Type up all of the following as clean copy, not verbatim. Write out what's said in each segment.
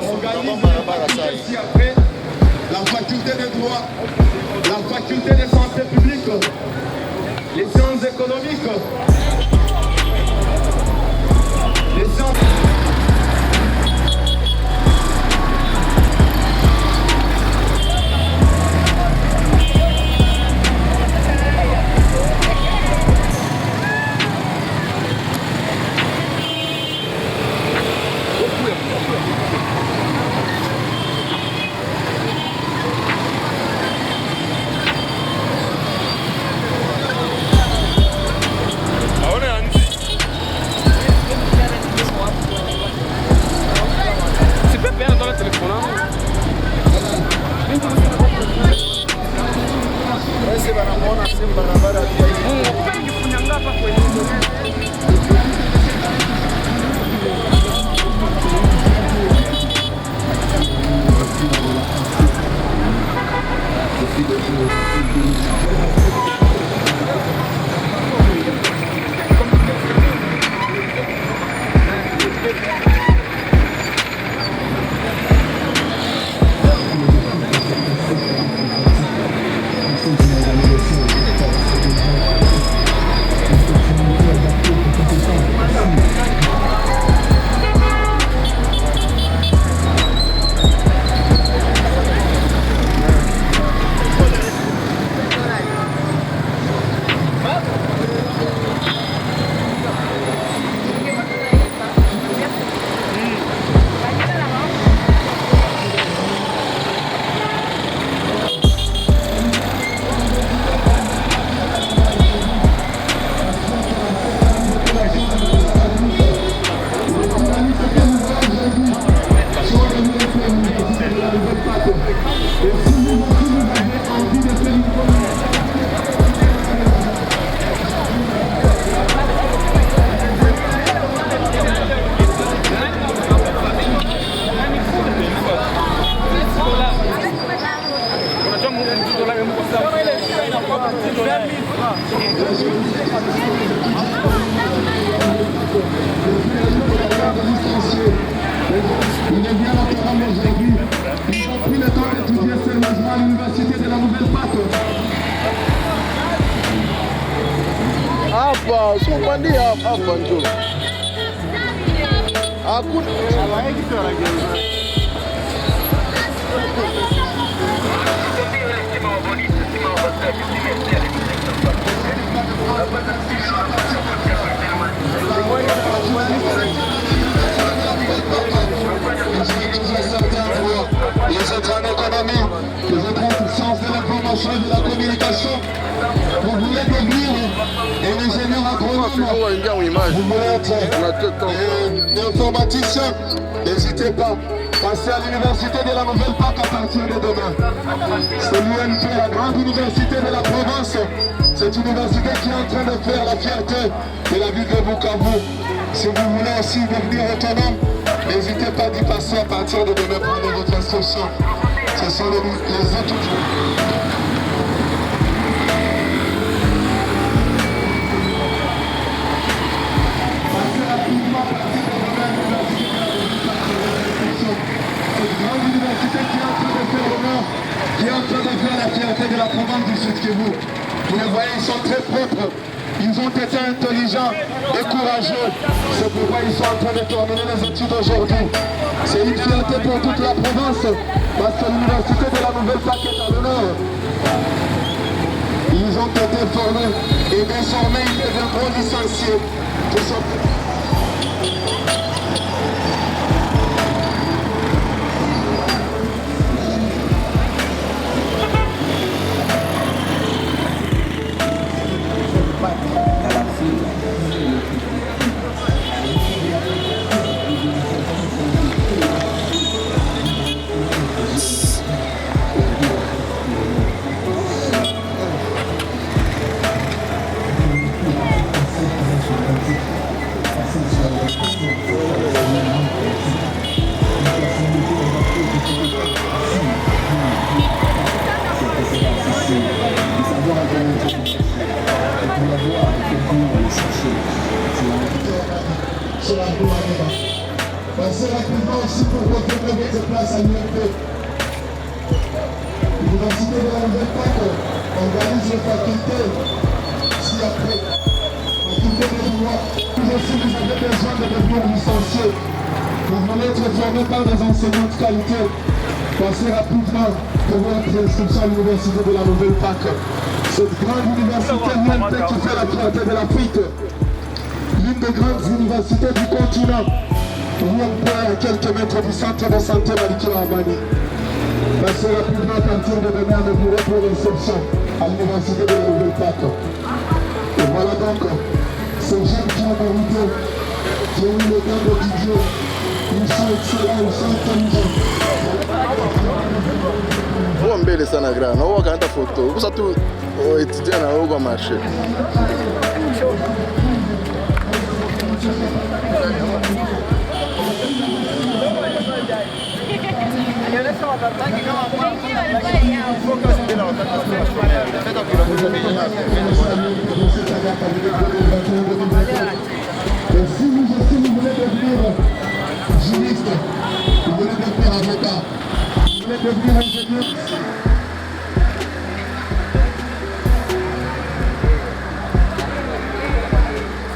organise ci-après la faculté des droits, la faculté de santé publique, les sciences économiques, les sciences... Hapa sio bandia hapa njoo. Hakuna les autres en économie, les autres en sciences de l'information et de la communication. Vous voulez devenir un ingénieur agronome, vous voulez être informaticien, n'hésitez pas. Passez à l'université de la Nouvelle-Pâque à partir de demain. C'est l'UNP, la grande université de la province. Cette université qui est en train de faire la fierté de la ville de Bukavu. Si vous voulez aussi devenir autonome, n'hésitez pas d'y passer à partir de demain pour prendre votre instruction. Ce sont les étudiants. Qui est en train de faire la fierté de la province du Sud Kivu. Vous les voyez, ils sont très propres. Ils ont été intelligents et courageux. C'est pourquoi ils sont en train de terminer les études aujourd'hui. C'est une fierté pour toute la province, parce que l'université de la Nouvelle-Pâque est à l'honneur. Ils ont été formés et désormais ils deviendront licenciés. pour retrouver votre place à l'UMP. L'Université de la Nouvelle-Pâques organise les facultés ci-après. Faculté de droit. Vous aussi, vous avez besoin de devenir licencié. Vous voulez être formé par des enseignants de qualité. Passez rapidement pour votre inscription à l'Université de la Nouvelle-Pâques. Cette grande université l'UMP qui fait la fierté de l'Afrique. L'une des grandes universités du continent. L'UMP à quelques mètres du centre de santé Maliki Ramani. Passez rapidement à partir de demain le bureau pour réception à l'Université de la Nouvelle-Pâques. Et voilà donc ces jeunes qui ont mérité, qui ont eu le temps de Didier. Ils sont excellents, ils sont intelligents. Vou mbele sana grana, ou canta foto. Usa tu o etudiana ou a marché. Si vous voulez devenir juriste, vous voulez devenir avocat, vous voulez devenir ingénieur,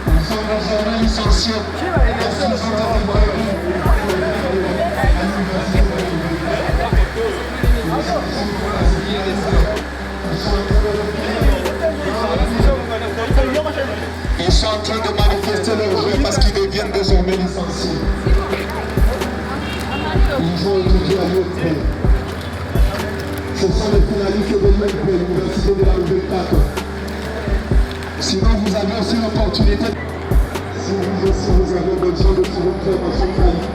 nous sommes désormais licenciés. Merci de votre Ils sont en train de manifester leur joie parce qu'ils deviennent désormais licenciés. Ils ont étudié à l'UMP. Ce sont les finalistes de l'UMP, l'Université de la Nouvelle-Pâques. Sinon, vous avez aussi l'opportunité. Si vous aussi vous avez besoin de suivre une formation qualifiée,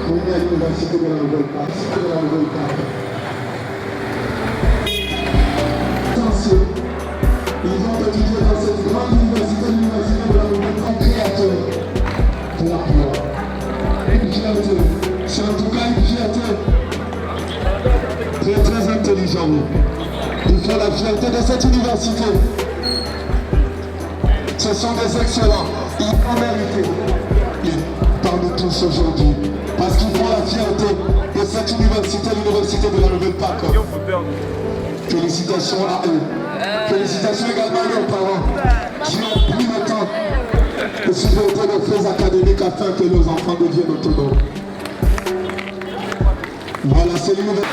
venez à l'Université de la Nouvelle-Pâques. Attention. Ils vont étudier dans cette grande université, l'Université de la Nouvelle-Pâques, créateur de la gloire. Une fierté. C'est en tout cas une fierté. Très très intelligent. Il faut la fierté de cette université. Ce sont des excellents. Ils ont mérité. Parmi tous aujourd'hui. Parce qu'ils font la fierté de cette université, l'Université de la Nouvelle-Pâques. Félicitations à eux. Félicitations également à leurs parents qui ont pris le temps de supporter nos faits académiques afin que nos enfants deviennent autonomes. Voilà, c'est l'université.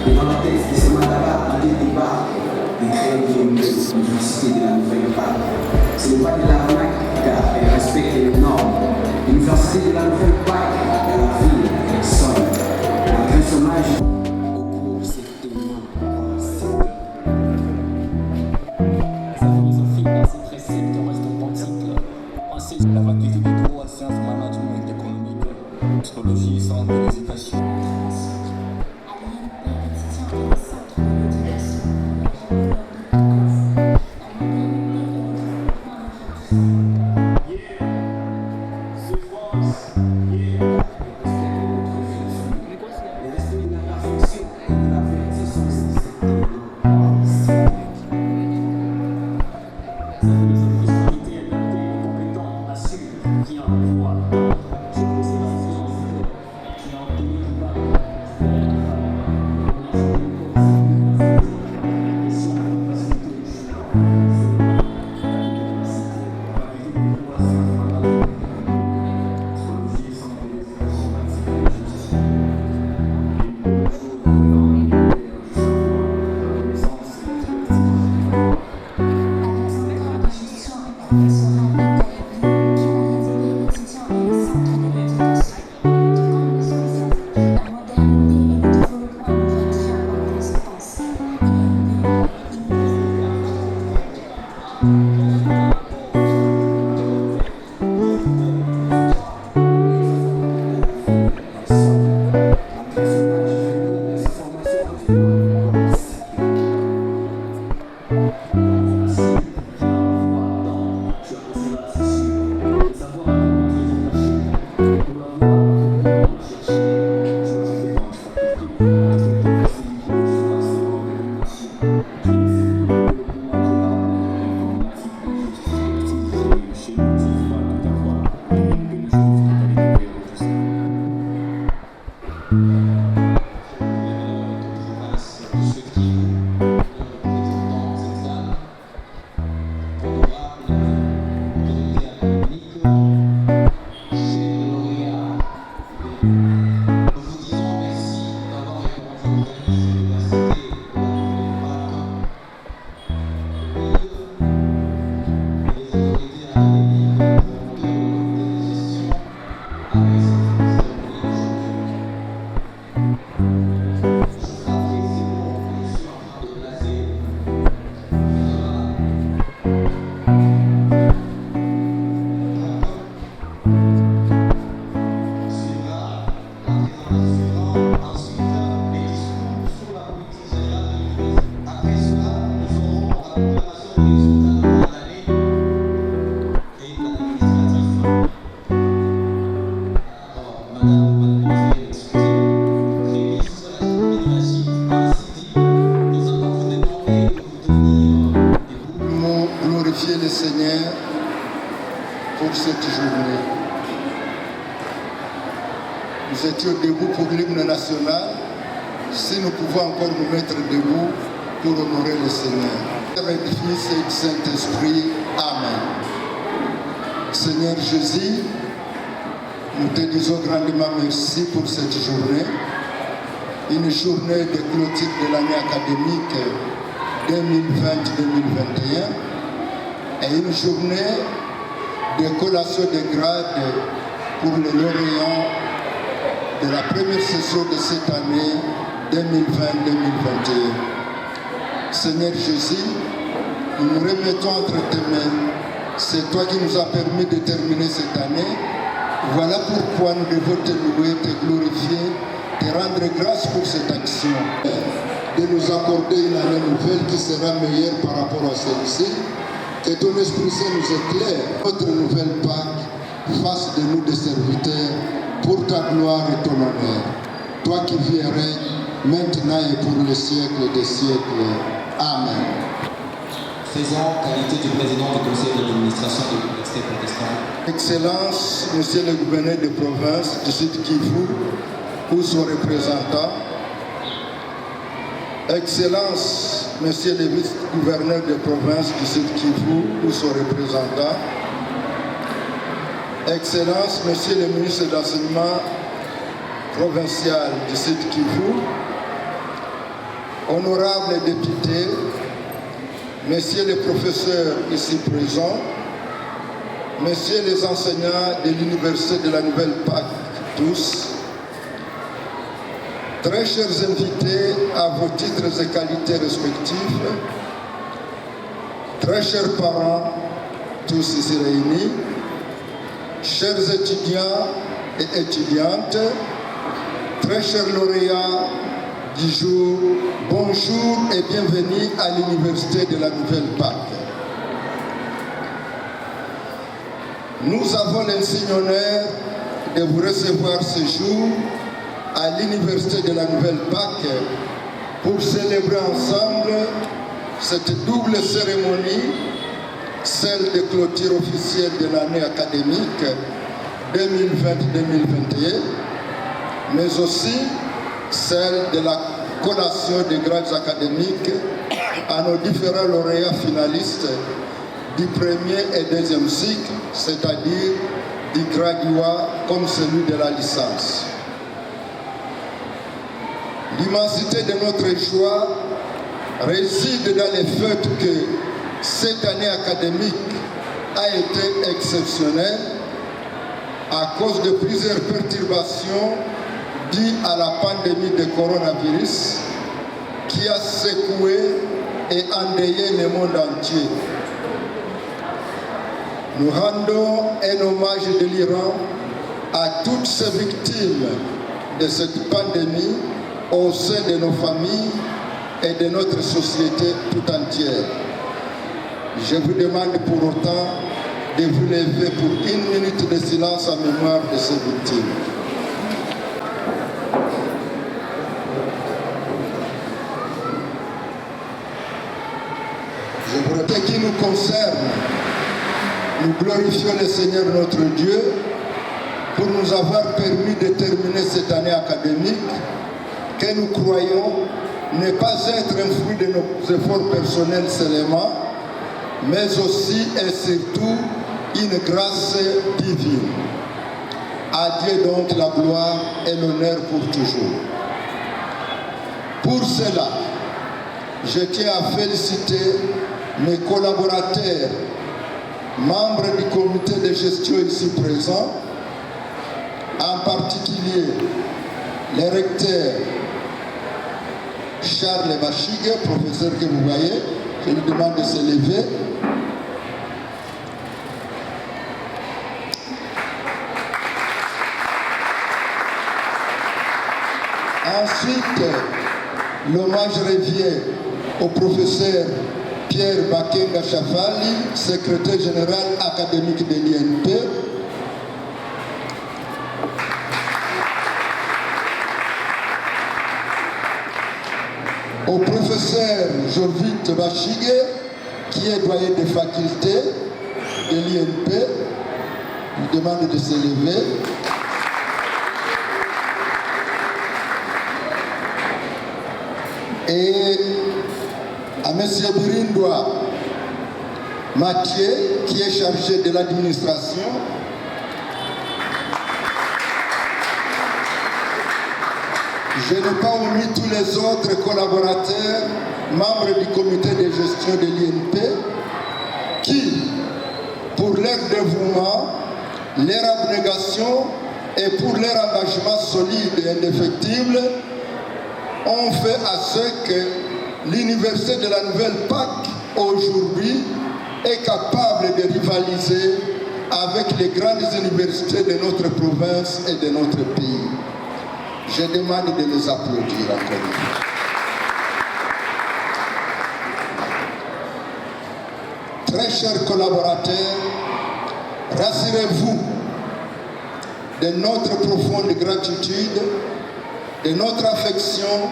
Et dans la tête, c'est Madaba, un des débats, des créés Seigneur pour cette journée. Nous étions debout pour l'hymne national. Si nous pouvons encore nous mettre debout pour honorer le Seigneur. Père et Fils et Saint-Esprit. Amen. Seigneur Jésus, nous te disons grandement merci pour cette journée. Une journée de clôture de l'année académique 2020-2021 et une journée de collation de grades pour les lauréats de la première session de cette année 2020-2021. Seigneur Jésus, nous nous remettons entre tes mains. C'est toi qui nous as permis de terminer cette année. Voilà pourquoi nous devons te louer, te glorifier, te rendre grâce pour cette action. De nous accorder une année nouvelle qui sera meilleure par rapport à celle-ci. Que ton Esprit Saint nous éclaire. Notre nouvelle Pâque, fasse de nous des serviteurs pour ta gloire et ton honneur. Toi qui vis et règnes, maintenant et pour les siècles des siècles. Amen. Faisant qualité du président du conseil d'administration de l'Université protestante. Excellence, Monsieur le gouverneur de province du Sud Kivu, ou son représentant. Excellence, Monsieur le vice-gouverneur de province du Sud Kivu, ou son représentant. Excellence, Monsieur le ministre de l'enseignement provincial du Sud Kivu, honorables députés, Messieurs les professeurs ici présents, Messieurs les enseignants de l'Université de la Nouvelle-Pâque, tous, très chers invités à vos titres et qualités respectifs, très chers parents, tous ici réunis, chers étudiants et étudiantes, très chers lauréats du jour, bonjour et bienvenue à l'Université de la Nouvelle-Pâque. Nous avons l'insigne honneur de vous recevoir ce jour à l'Université de la Nouvelle-Pâque pour célébrer ensemble cette double cérémonie, celle de clôture officielle de l'année académique 2020-2021, mais aussi celle de la collation des grades académiques à nos différents lauréats finalistes du premier et deuxième cycle, c'est-à-dire du graduat comme celui de la licence. L'immensité de notre joie réside dans le fait que cette année académique a été exceptionnelle à cause de plusieurs perturbations dues à la pandémie de coronavirus qui a secoué et endeuillé le monde entier. Nous rendons un hommage délirant à toutes ces victimes de cette pandémie au sein de nos familles et de notre société tout entière. Je vous demande pour autant de vous lever pour 1 minute de silence en mémoire de ces victimes. Ce qui nous concerne, nous glorifions le Seigneur notre Dieu pour nous avoir permis de terminer cette année académique que nous croyons ne pas être un fruit de nos efforts personnels seulement, mais aussi et surtout une grâce divine. À Dieu donc la gloire et l'honneur pour toujours. Pour cela, je tiens à féliciter mes collaborateurs, membres du comité de gestion ici présents, en particulier le recteur Charles Bachigue, professeur que vous voyez, je lui demande de se lever. Ensuite, l'hommage revient au professeur Pierre Bakenga Chafali, secrétaire général académique de l'INP. Au professeur Jovite Bachigue, qui est doyen de faculté de l'INP, je vous demande de se lever. Et à M. Birindoua Mathieu, qui est chargé de l'administration. Je n'ai pas omis tous les autres collaborateurs, membres du comité de gestion de l'INP, qui, pour leur dévouement, leur abnégation et pour leur engagement solide et indéfectible, ont fait à ce que l'université de la Nouvelle-Pâques, aujourd'hui, est capable de rivaliser avec les grandes universités de notre province et de notre pays. Je demande de les applaudir encore une fois. Très chers collaborateurs, rassurez-vous de notre profonde gratitude, de notre affection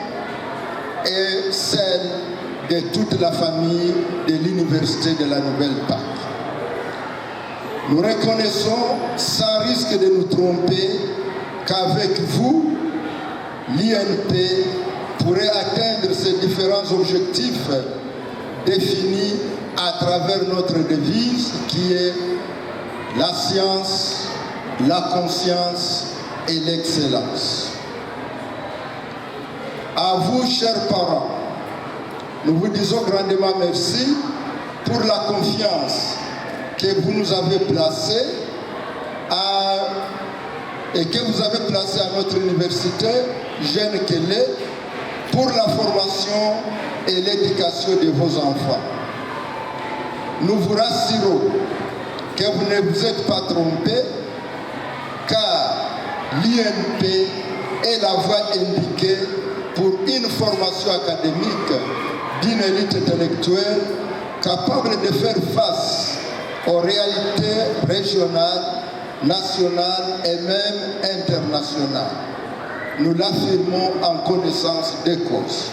et celle de toute la famille de l'Université de la Nouvelle-Pâques. Nous reconnaissons, sans risque de nous tromper, qu'avec vous, l'INP pourrait atteindre ses différents objectifs définis à travers notre devise qui est la science, la conscience et l'excellence. À vous, chers parents, nous vous disons grandement merci pour la confiance que vous nous avez placée et que vous avez placée à notre université, jeune qu'elle est, pour la formation et l'éducation de vos enfants. Nous vous rassurons que vous ne vous êtes pas trompés, car l'INP est la voie indiquée pour une formation académique d'une élite intellectuelle capable de faire face aux réalités régionales, nationales et même internationales. Nous l'affirmons en connaissance de cause.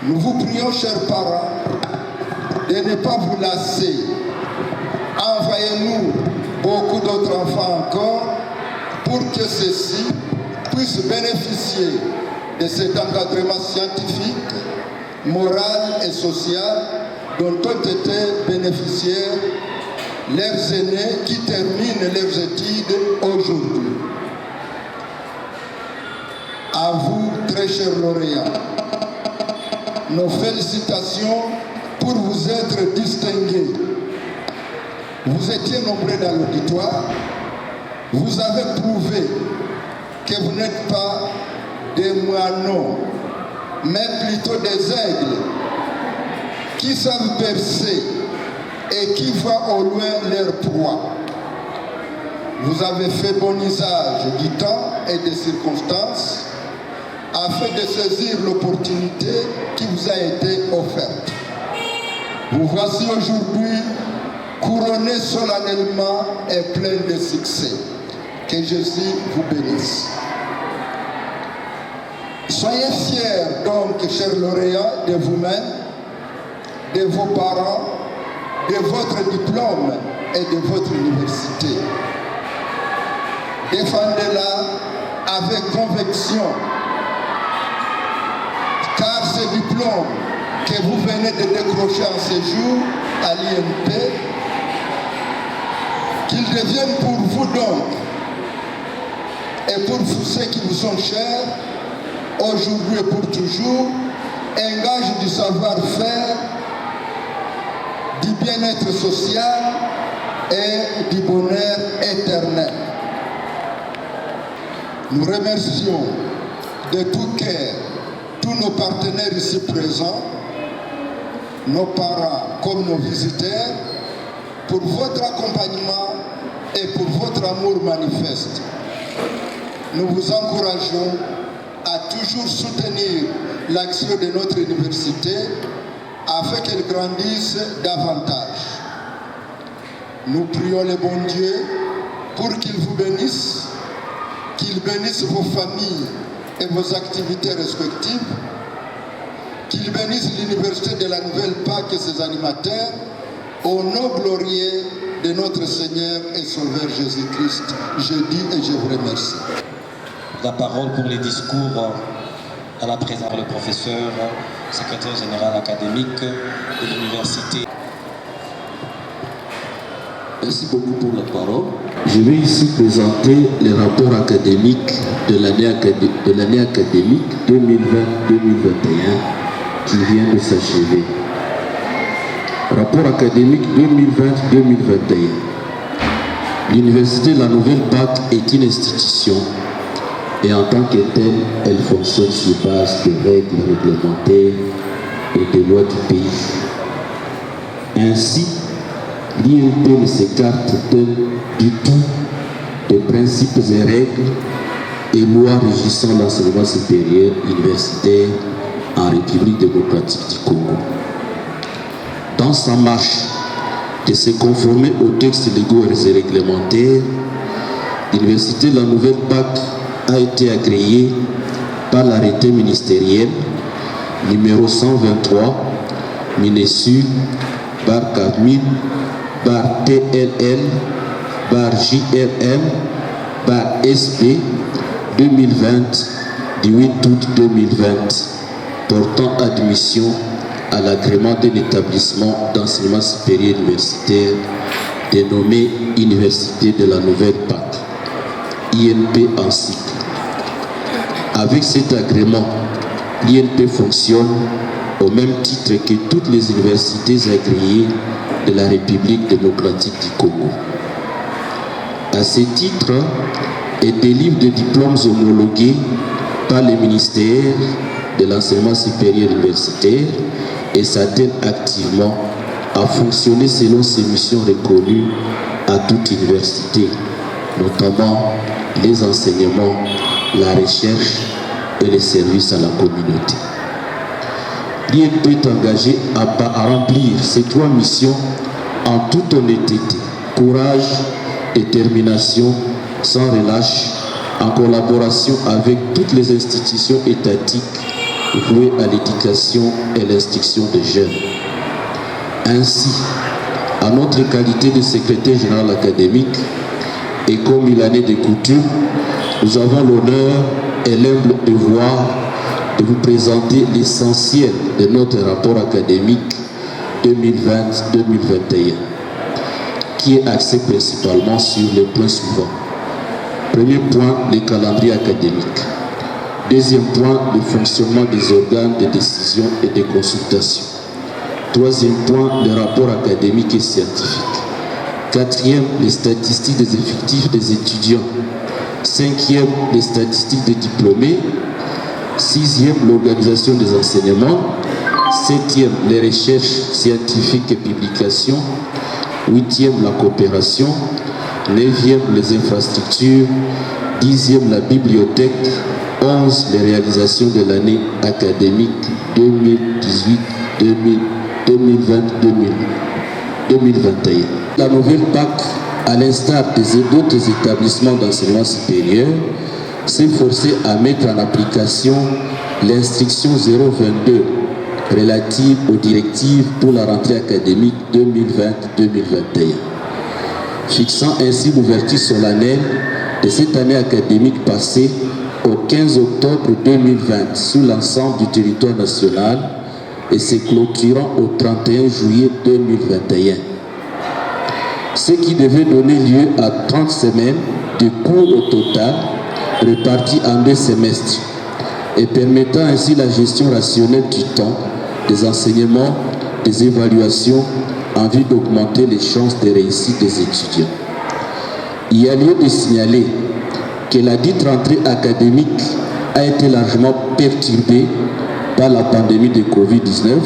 Nous vous prions, chers parents, de ne pas vous lasser. Envoyez-nous beaucoup d'autres enfants encore pour que ceux-ci puissent bénéficier de cet encadrement scientifique, moral et social dont ont été bénéficiaires leurs aînés qui terminent leurs études aujourd'hui. À vous, très chers lauréats, nos félicitations pour vous être distingués. Vous étiez nombreux dans l'auditoire, vous avez prouvé que vous n'êtes pas des moineaux, mais plutôt des aigles qui savent percer et qui voient au loin leur proie. Vous avez fait bon usage du temps et des circonstances afin de saisir l'opportunité qui vous a été offerte. Vous voici aujourd'hui couronné solennellement et plein de succès. Que Jésus vous bénisse. Soyez fiers donc, chers lauréats, de vous-même, de vos parents, de votre diplôme et de votre université. Défendez-la avec conviction, car ce diplôme que vous venez de décrocher en séjour à l'INP, qu'il devienne pour vous donc, et pour ceux qui vous sont chers, aujourd'hui et pour toujours, un gage du savoir-faire, du bien-être social et du bonheur éternel. Nous remercions de tout cœur tous nos partenaires ici présents, nos parents comme nos visiteurs, pour votre accompagnement et pour votre amour manifeste. Nous vous encourageons à toujours soutenir l'action de notre université afin qu'elle grandisse davantage. Nous prions le bon Dieu pour qu'il vous bénisse, qu'il bénisse vos familles et vos activités respectives, qu'il bénisse l'université de la Nouvelle-Pâque et ses animateurs, au nom glorieux de notre Seigneur et Sauveur Jésus-Christ. Je dis et je vous remercie. La parole pour les discours à la présence le professeur, secrétaire général académique de l'université. Merci beaucoup pour la parole. Je vais ici présenter les rapports académiques de l'année académique 2020-2021 qui vient de s'achever. Rapport académique 2020-2021. L'Université de la Nouvelle-Pâque est une institution et en tant que telle, elle fonctionne sur base de règles réglementaires et de lois du pays. Ainsi, l'INP ne s'écarte du tout des principes et règles et lois régissant l'enseignement supérieur universitaire en République démocratique du Congo. Dans sa marche de se conformer aux textes légaux et réglementaires, l'Université de la Nouvelle-Pâque a été agréée par l'arrêté ministériel numéro 123 MINESU bar 4000 bar TLL bar JRM bar SP 2020 du 8 août 2020 portant admission à l'agrément d'un établissement d'enseignement supérieur universitaire dénommé Université de la Nouvelle-Pâque, INP en cycle. Avec cet agrément, l'INP fonctionne au même titre que toutes les universités agréées de la République démocratique du Congo. À ce titre, elle délivre des diplômes homologués par le ministère de l'enseignement supérieur universitaire et s'attelle activement à fonctionner selon ses missions reconnues à toute université, notamment les enseignements, la recherche et les services à la communauté. L'INP est engagé à remplir ces trois missions en toute honnêteté, courage, détermination, sans relâche, en collaboration avec toutes les institutions étatiques vouées à l'éducation et l'instruction des jeunes. Ainsi, à notre qualité de secrétaire général académique, et comme il en est de coutume, nous avons l'honneur et l'humble devoir de vous présenter l'essentiel de notre rapport académique 2020-2021, qui est axé principalement sur les points suivants. Premier point, le calendrier académique. Deuxième point, le fonctionnement des organes de décision et de consultation. Troisième point, le rapport académique et scientifique. Quatrième, les statistiques des effectifs des étudiants. Cinquième, les statistiques des diplômés. Sixième, l'organisation des enseignements. Septième, les recherches scientifiques et publications. Huitième, la coopération. Neuvième, les infrastructures. Dixième, la bibliothèque. 11, les réalisations de l'année académique 2020-2021. La Nouvelle-Pâque, à l'instar des autres établissements d'enseignement supérieur, s'est forcée à mettre en application l'instruction 022 relative aux directives pour la rentrée académique 2020-2021, fixant ainsi l'ouverture solennelle de cette année académique passée au 15 octobre 2020 sur l'ensemble du territoire national et se clôturant au 31 juillet 2021. Ce qui devait donner lieu à 30 semaines de cours au total répartis en 2 semestres et permettant ainsi la gestion rationnelle du temps, des enseignements, des évaluations en vue d'augmenter les chances de réussite des étudiants. Il y a lieu de signaler que la dite rentrée académique a été largement perturbée par la pandémie de Covid-19,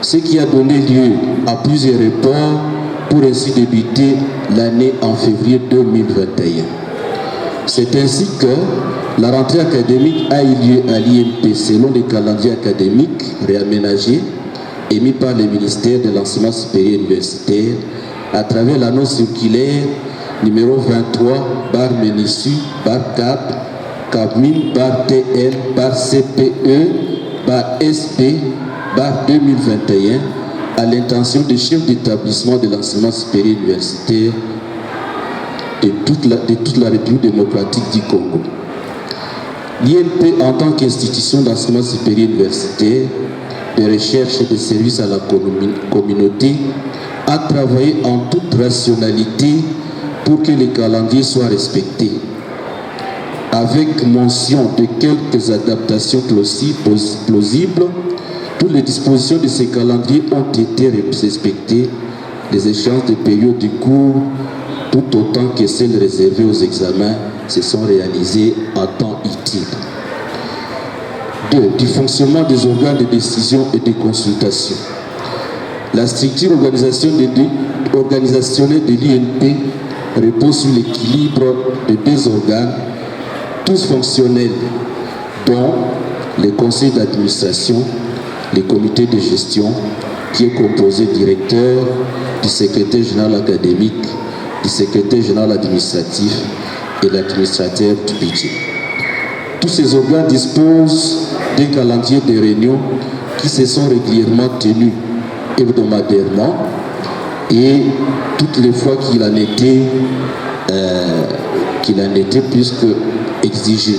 ce qui a donné lieu à plusieurs reports pour ainsi débuter l'année en février 2021. C'est ainsi que la rentrée académique a eu lieu à l'INP selon le calendrier académique réaménagé émis par le ministère de l'Enseignement supérieur universitaire à travers l'annonce circulaire numéro 23 bar MENESU bar 4 4000 bar TL bar CPE SP/2021 à l'intention des chefs d'établissement de l'enseignement supérieur universitaire de toute la République démocratique du Congo. L'INP, en tant qu'institution d'enseignement supérieur universitaire, de recherche et de services à la communauté, a travaillé en toute rationalité pour que les calendriers soient respectés, avec mention de quelques adaptations plausibles. Toutes les dispositions de ces calendriers ont été respectées. Les échéances de période du cours, tout autant que celles réservées aux examens, se sont réalisées en temps utile. 2. Du fonctionnement des organes de décision et de consultation. La structure organisationnelle de l'INP repose sur l'équilibre de 2 organes, tous fonctionnels, dont le conseil d'administration, le comité de gestion, qui est composé du directeur, du secrétaire général académique, du secrétaire général administratif et l'administrateur du budget. Tous ces organes disposent d'un calendrier de réunions qui se sont régulièrement tenus hebdomadairement et toutes les fois qu'il en était plus que exigé,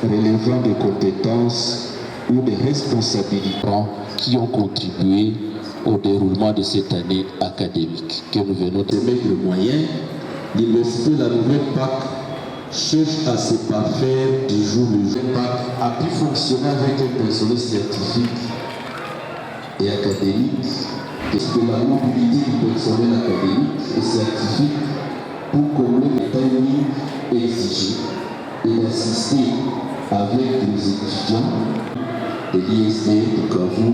relevant des compétences ou des responsabilités qui ont contribué au déroulement de cette année académique que nous venons de mettre le moyen. L'université de la Nouvelle PAC cherche à se parfaire du jour le jour. PAC a pu fonctionner avec un personnel scientifique et académique, parce que la mobilité du personnel académique et scientifique pour combler les timings exigés et d'assister avec les étudiants de l'ISD de Bukavu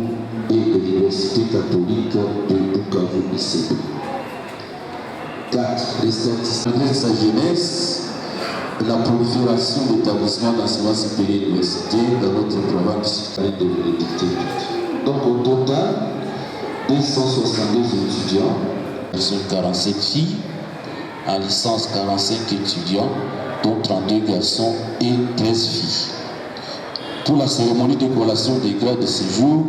et de l'Université catholique de Bukavu-ICB. 4. Les statistiques de sa jeunesse, la prolifération d'établissements d'enseignement supérieur universitaire dans notre programme supérieur de l'université. Donc au total, 262 étudiants, 47 filles, en licence 45 étudiants, dont 32 garçons et 13 filles. Pour la cérémonie de collation des grades de ce jour,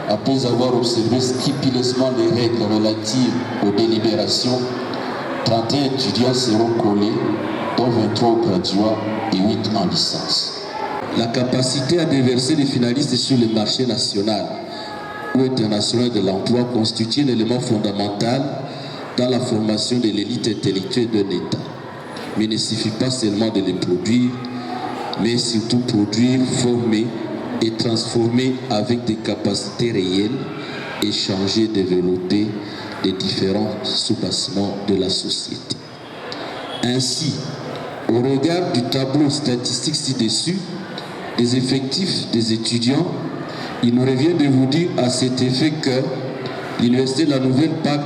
après avoir observé scrupuleusement les règles relatives aux délibérations, 31 étudiants seront collés, dont 23 graduats et 8 en licence. La capacité à déverser les finalistes sur le marché national ou international de l'emploi constitue un élément fondamental dans la formation de l'élite intellectuelle d'un État. Mais il ne suffit pas seulement de les produire, mais surtout produire, former et transformer avec des capacités réelles, échanger, développer les différents sous-bassements de la société. Ainsi, au regard du tableau statistique ci-dessus, des effectifs des étudiants, il nous revient de vous dire à cet effet que l'Université de la Nouvelle PAC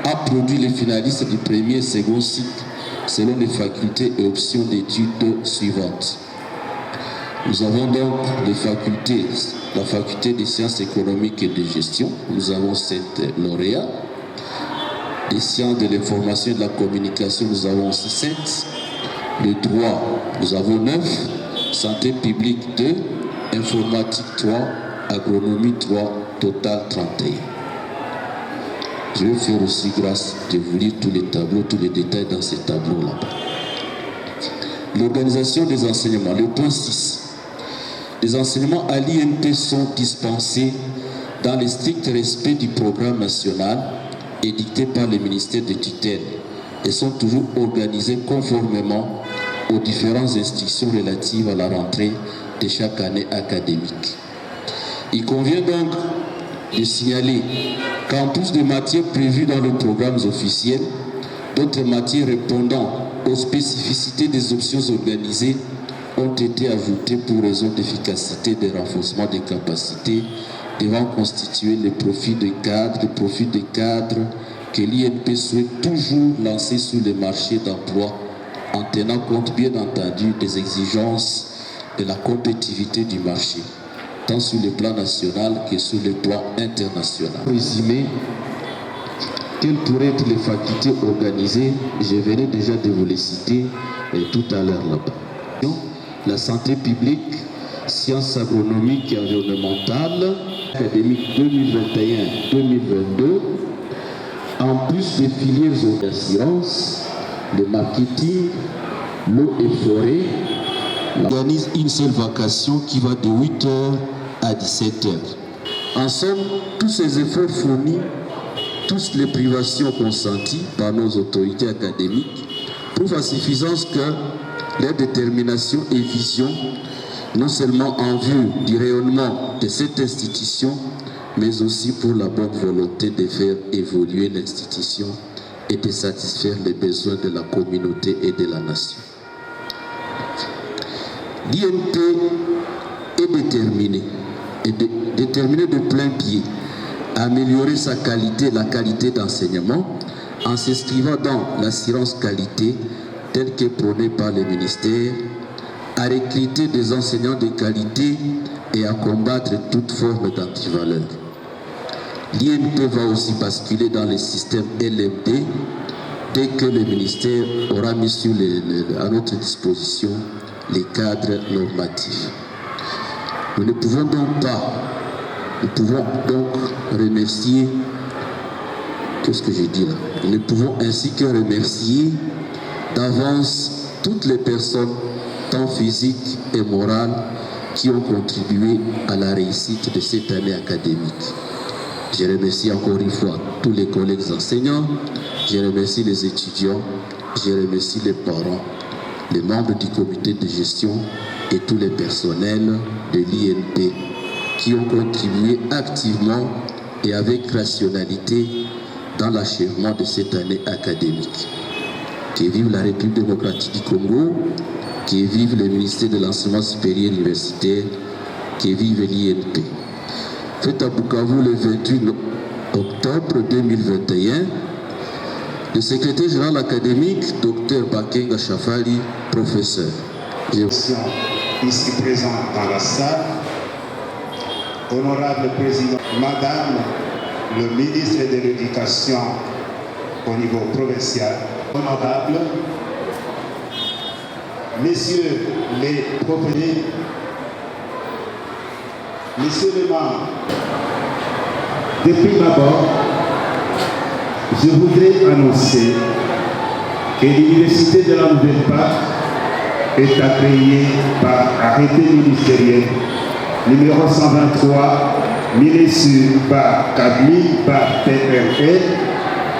a produit les finalistes du premier et second cycle selon les facultés et options d'études suivantes. Nous avons donc les facultés, la faculté des sciences économiques et de gestion, nous avons 7 lauréats. Les sciences de l'information et de la communication, nous avons aussi 7. Le droit, nous avons 9. Santé publique 2. Informatique 3. Agronomie 3. Total 31. Je vais faire aussi grâce de vous lire tous les tableaux, tous les détails dans ces tableaux là-bas. L'organisation des enseignements, le point 6. Les enseignements à l'INP sont dispensés dans le strict respect du programme national édicté par le ministère de tutelle et sont toujours organisés conformément aux différentes instructions relatives à la rentrée de chaque année académique. Il convient donc de signaler qu'en plus des matières prévues dans les programmes officiels, d'autres matières répondant aux spécificités des options organisées ont été ajoutées pour raison d'efficacité des renforcements des capacités devant constituer le profil de cadre que l'INP souhaite toujours lancer sur le marché d'emploi en tenant compte bien entendu des exigences de la compétitivité du marché, tant sur le plan national que sur le plan international. Résumé, quelles pourraient être les facultés organisées? Je venais déjà de vous les citer tout à l'heure là-bas. La santé publique, sciences agronomiques et environnementales, académique 2021-2022, en plus des filières d'assurance, le marketing, l'eau et forêt, organise une seule vacation qui va de 8h à 17h. En somme, tous ces efforts fournis, toutes les privations consenties par nos autorités académiques prouvent à suffisance que leur détermination et vision, non seulement en vue du rayonnement de cette institution, mais aussi pour la bonne volonté de faire évoluer l'institution et de satisfaire les besoins de la communauté et de la nation. L'INP est déterminé de plein pied à améliorer sa qualité, la qualité d'enseignement, en s'inscrivant dans l'assurance qualité telle qu'est prônée par les ministères, à recruter des enseignants de qualité et à combattre toute forme d'antivaleur. L'INP va aussi basculer dans le système LMD dès que le ministère aura mis à notre disposition les cadres normatifs. Nous pouvons donc remercier, qu'est-ce que j'ai dit là? Nous ne pouvons ainsi que remercier d'avance toutes les personnes, tant physiques et morales, qui ont contribué à la réussite de cette année académique. Je remercie encore une fois tous les collègues enseignants, je remercie les étudiants, je remercie les parents, les membres du comité de gestion et tous les personnels de l'INP qui ont contribué activement et avec rationalité dans l'achèvement de cette année académique. Que vive la République démocratique du Congo, que vive le ministère de l'enseignement supérieur universitaire, que vive l'INP. Fait à Bukavu le 28 octobre 2021, le secrétaire général académique, Dr Bakenga Chafali, professeur. Ici présent dans la salle, honorable président, madame le ministre de l'Éducation au niveau provincial, honorable, messieurs les professeurs, messieurs les membres, depuis d'abord, je voudrais annoncer que l'Université de la Nouvelle-Pâque est agréée par arrêté ministériel numéro 123, ministre par CADMI, par TRL,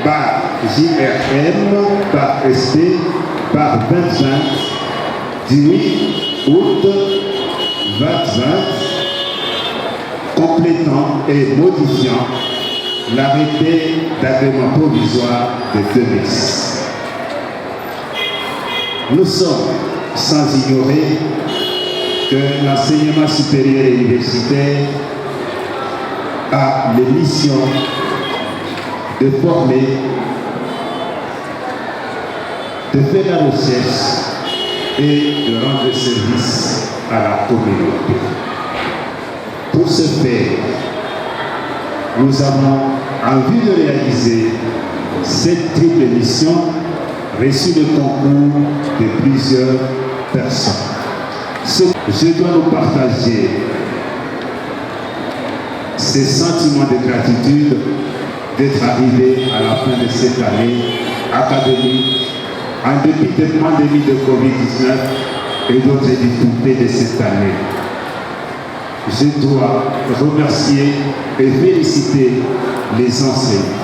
par JRM, par SP, par 2020, du 8 août 2020, complétant et modifiant l'arrêté d'agrément provisoire de 2006. Nous sommes sans ignorer que l'enseignement supérieur et universitaire a les missions de former, de faire la recherche et de rendre service à la communauté. Pour ce faire, nous avons envie de réaliser cette triple mission reçu le concours de plusieurs personnes. Je dois nous partager ces sentiments de gratitude d'être arrivé à la fin de cette année académique en dépit de pandémie de Covid-19 et d'autres difficultés de cette année. Je dois remercier et féliciter les enseignants,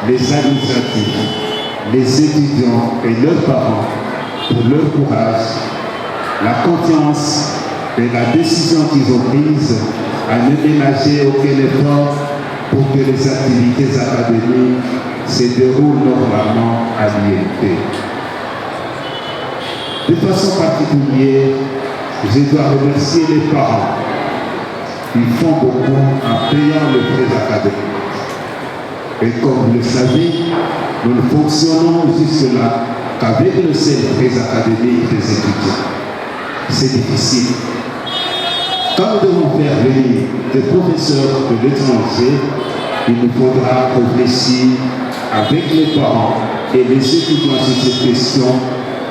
les administratifs, les étudiants et leurs parents pour leur courage, la confiance et la décision qu'ils ont prise à ne ménager aucun effort pour que les activités académiques se déroulent normalement à l'INP. De façon particulière, je dois remercier les parents. Ils font beaucoup en payant le prêt académique. Et comme vous le savez, nous ne fonctionnons jusque-là qu'avec le seul prêt académique des étudiants. C'est difficile. Quand nous devons faire venir des professeurs de l'étranger, il nous faudra réfléchir avec les parents et les étudiants sur cette question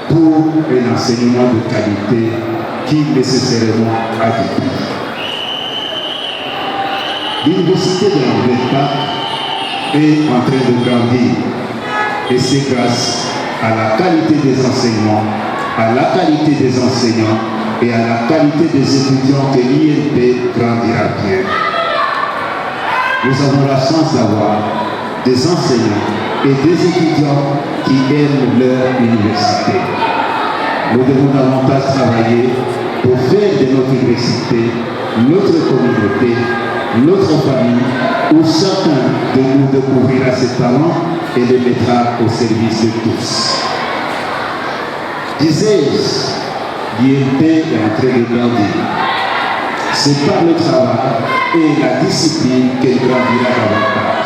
pour un enseignement de qualité qui nécessairement a du prix. L'université de la Nouvelle-Pâque est en train de grandir et c'est grâce à la qualité des enseignements, à la qualité des enseignants et à la qualité des étudiants que l'INP grandira bien. Nous avons la chance d'avoir des enseignants et des étudiants qui aiment leur université. Nous devons davantage travailler pour faire de notre université notre communauté, notre famille, où chacun de nous découvrira ses talents et les mettra au service de tous. Disais-je, l'INP est en train de grandir. C'est par le travail et la discipline qu'elle grandira davantage.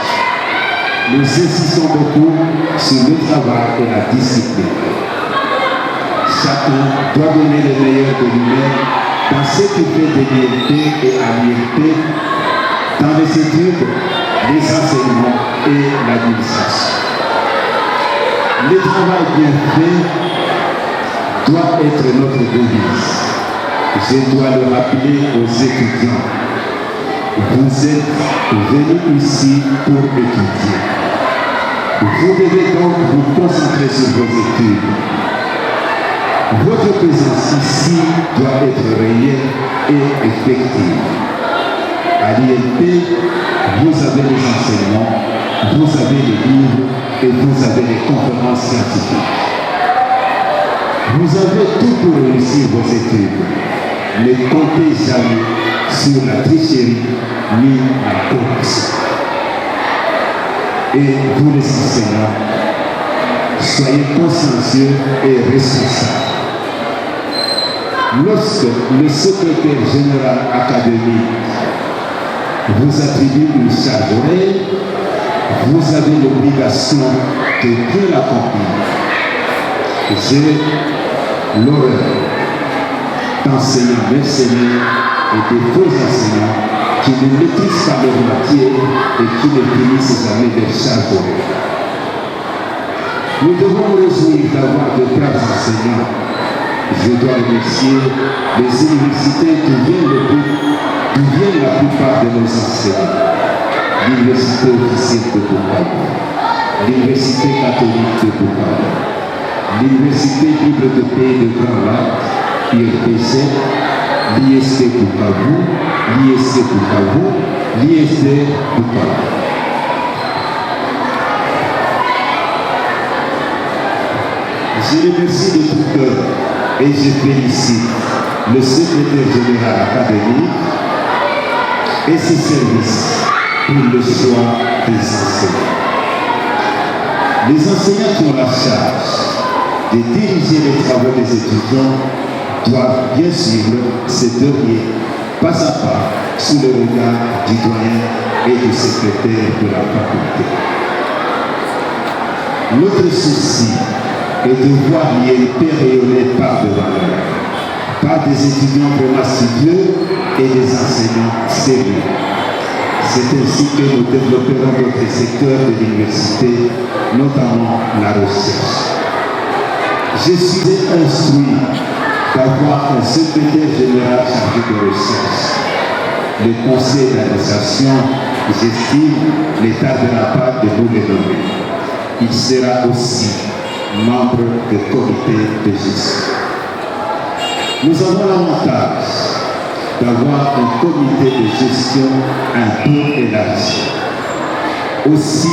Nous insistons beaucoup sur le travail et la discipline. Chacun doit donner le meilleur de lui-même dans ce qu'il fait de l'INP et à l'INP, dans les études, les enseignements et l'administration. Le travail bien fait doit être notre devise. Je dois le rappeler aux étudiants. Vous êtes venus ici pour étudier. Vous devez donc vous concentrer sur vos études. Votre présence ici doit être réelle et effective. À l'INP, vous avez les enseignements, vous avez les livres et vous avez les conférences scientifiques. Vous avez tout pour réussir vos études. Ne comptez jamais sur la tricherie ni la corruption. Et vous les enseignants, soyez consciencieux et responsables. Lorsque le secrétaire général académique vous attribue une charge horaire, vous avez l'obligation de bien l'accomplir. J'ai l'horreur d'enseignants mercenaires et de faux enseignants qui ne maîtrisent pas leur matière et qui ne finissent jamais leur charge horaire. Nous devons nous réjouir d'avoir de braves enseignants. Je dois remercier les universités d'où viennent la plupart de nos enseignants. L'université officielle de Bukavu, l'université catholique de Bukavu, l'université libre de Pays de Grand Lac, IRPC, l'IST Bukavu, l'IST Bukavu, l'IST Bukavu. Je remercie de tout cœur et je félicite le secrétaire général académique et ses services pour le choix des enseignants. Les enseignants qui ont la charge de diriger les travaux des étudiants doivent bien suivre ces derniers pas à pas sous le regard du doyen et du secrétaire de la faculté. Notre souci est de voir l'INP rayonner par devant nous, par des étudiants vraiment studieux et des enseignants sérieux. C'est ainsi que nous développerons notre secteur de l'université, notamment la recherche. Je suis instruit d'avoir un secrétaire général chargé de recherche. Le conseil d'administration, j'estime, ne tardera pas de vous le nommer. Il sera aussi membre du comité de gestion. Nous avons l'avantage d'avoir un comité de gestion un peu élargi, aussi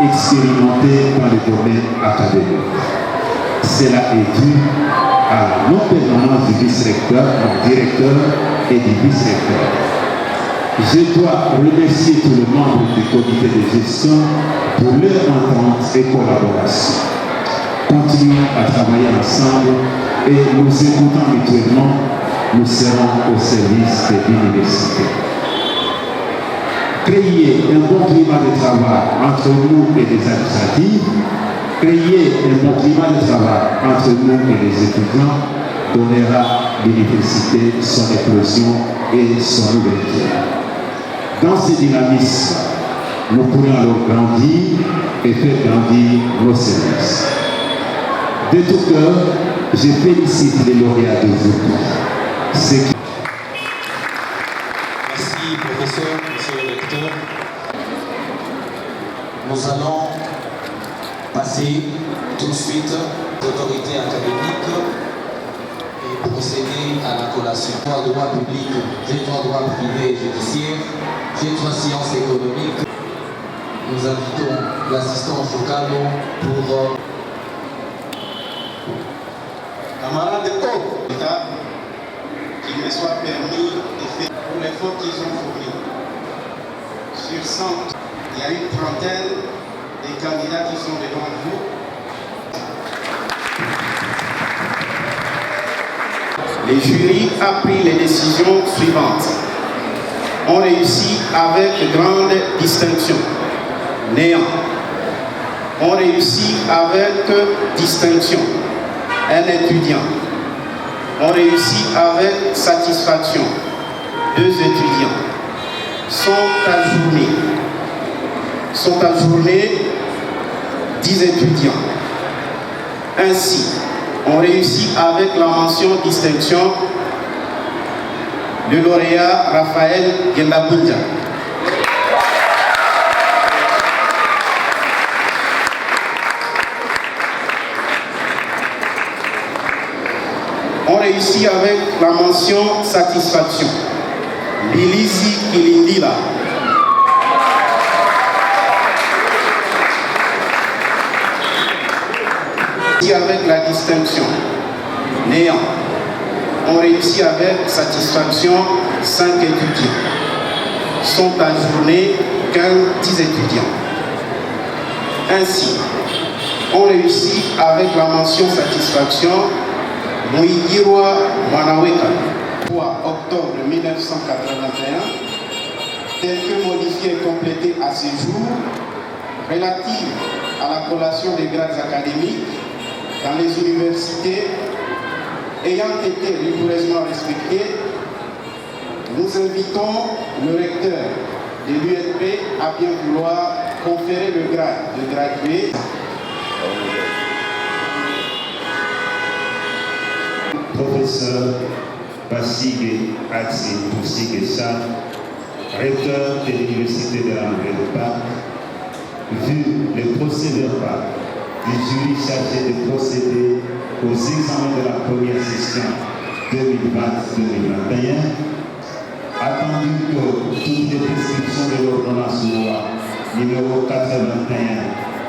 expérimenté dans le domaine académique. Cela est dû à la non-permanence du vice-recteur, du directeur et du vice-recteur. Je dois remercier tous les membres du comité de gestion pour leur entente et collaboration. Continuons à travailler ensemble et nous écoutons mutuellement, nous serons au service de l'université. Créer un bon climat de travail entre nous et les administratifs, créer un bon climat de travail entre nous et les étudiants donnera l'université son éclosion et son ouverture. Dans ce dynamisme, nous pourrons alors grandir et faire grandir nos services. De tout cœur, je félicite les lauréats d'aujourd'hui. Merci, professeur, monsieur le recteur. Nous allons passer tout de suite aux autorités académiques et procéder à la collation. J'ai 3 droits publics, j'ai 3 droits privés et judiciaires, j'ai 3 sciences économiques. Nous invitons l'assistant Chocalo pour... Camarades O, qu'il me soit permis de faire pour l'effort qu'ils ont fourni. Sur 100, il y a une trentaine de candidats qui sont devant vous. Le jury a pris les décisions suivantes. On réussit avec grande distinction. Néant. On réussit avec distinction. Un étudiant. On réussit avec satisfaction. 2 étudiants. Sont ajournés 10 étudiants. Ainsi, on réussit avec la mention distinction le lauréat Raphaël Gendabunja. On réussit avec la mention satisfaction. Bilisi Kilindila. Avec la distinction. Néant. On réussit avec satisfaction 5 étudiants. Sont ajournés 10 étudiants. Ainsi, on réussit avec la mention satisfaction Mouigirwa Manaweka, pour octobre 1981, tel que modifié et complété à ce jour, relative à la collation des grades académiques dans les universités ayant été rigoureusement respectées, nous invitons le recteur de l'ULP à bien vouloir conférer le grade de gradué. Professeur Bassige Atsi Poussiguessa, recteur de l'Université de la Nouvelle-Pac, vu le procès-verbal du jury chargé de procéder aux examens de la première session 2020-2021, attendu que toutes les prescriptions de l'ordonnance loi numéro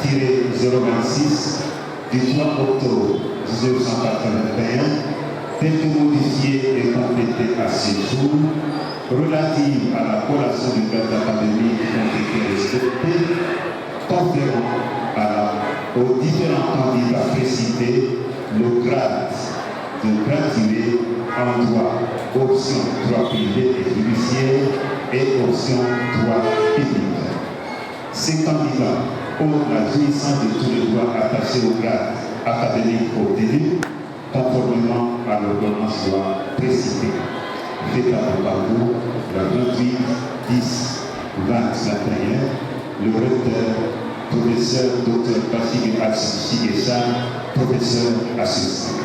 81-026 du 3 octobre 1981, telle que modifiée et complétée à ce jour, relative à la collation du grade académique ont été respectées, conférant aux différents candidats précités le grade de gradué en droit, option droit privé et judiciaire et option droit public. Ces candidats ont la jouissance de tous les droits attachés au grade académique obtenu, conformément à l'ordonnance loi précitée. Fait à Bambou, la 28-10-2021, le recteur, professeur Dr. Bassige Atsi Poussiguessa, professeur assistant.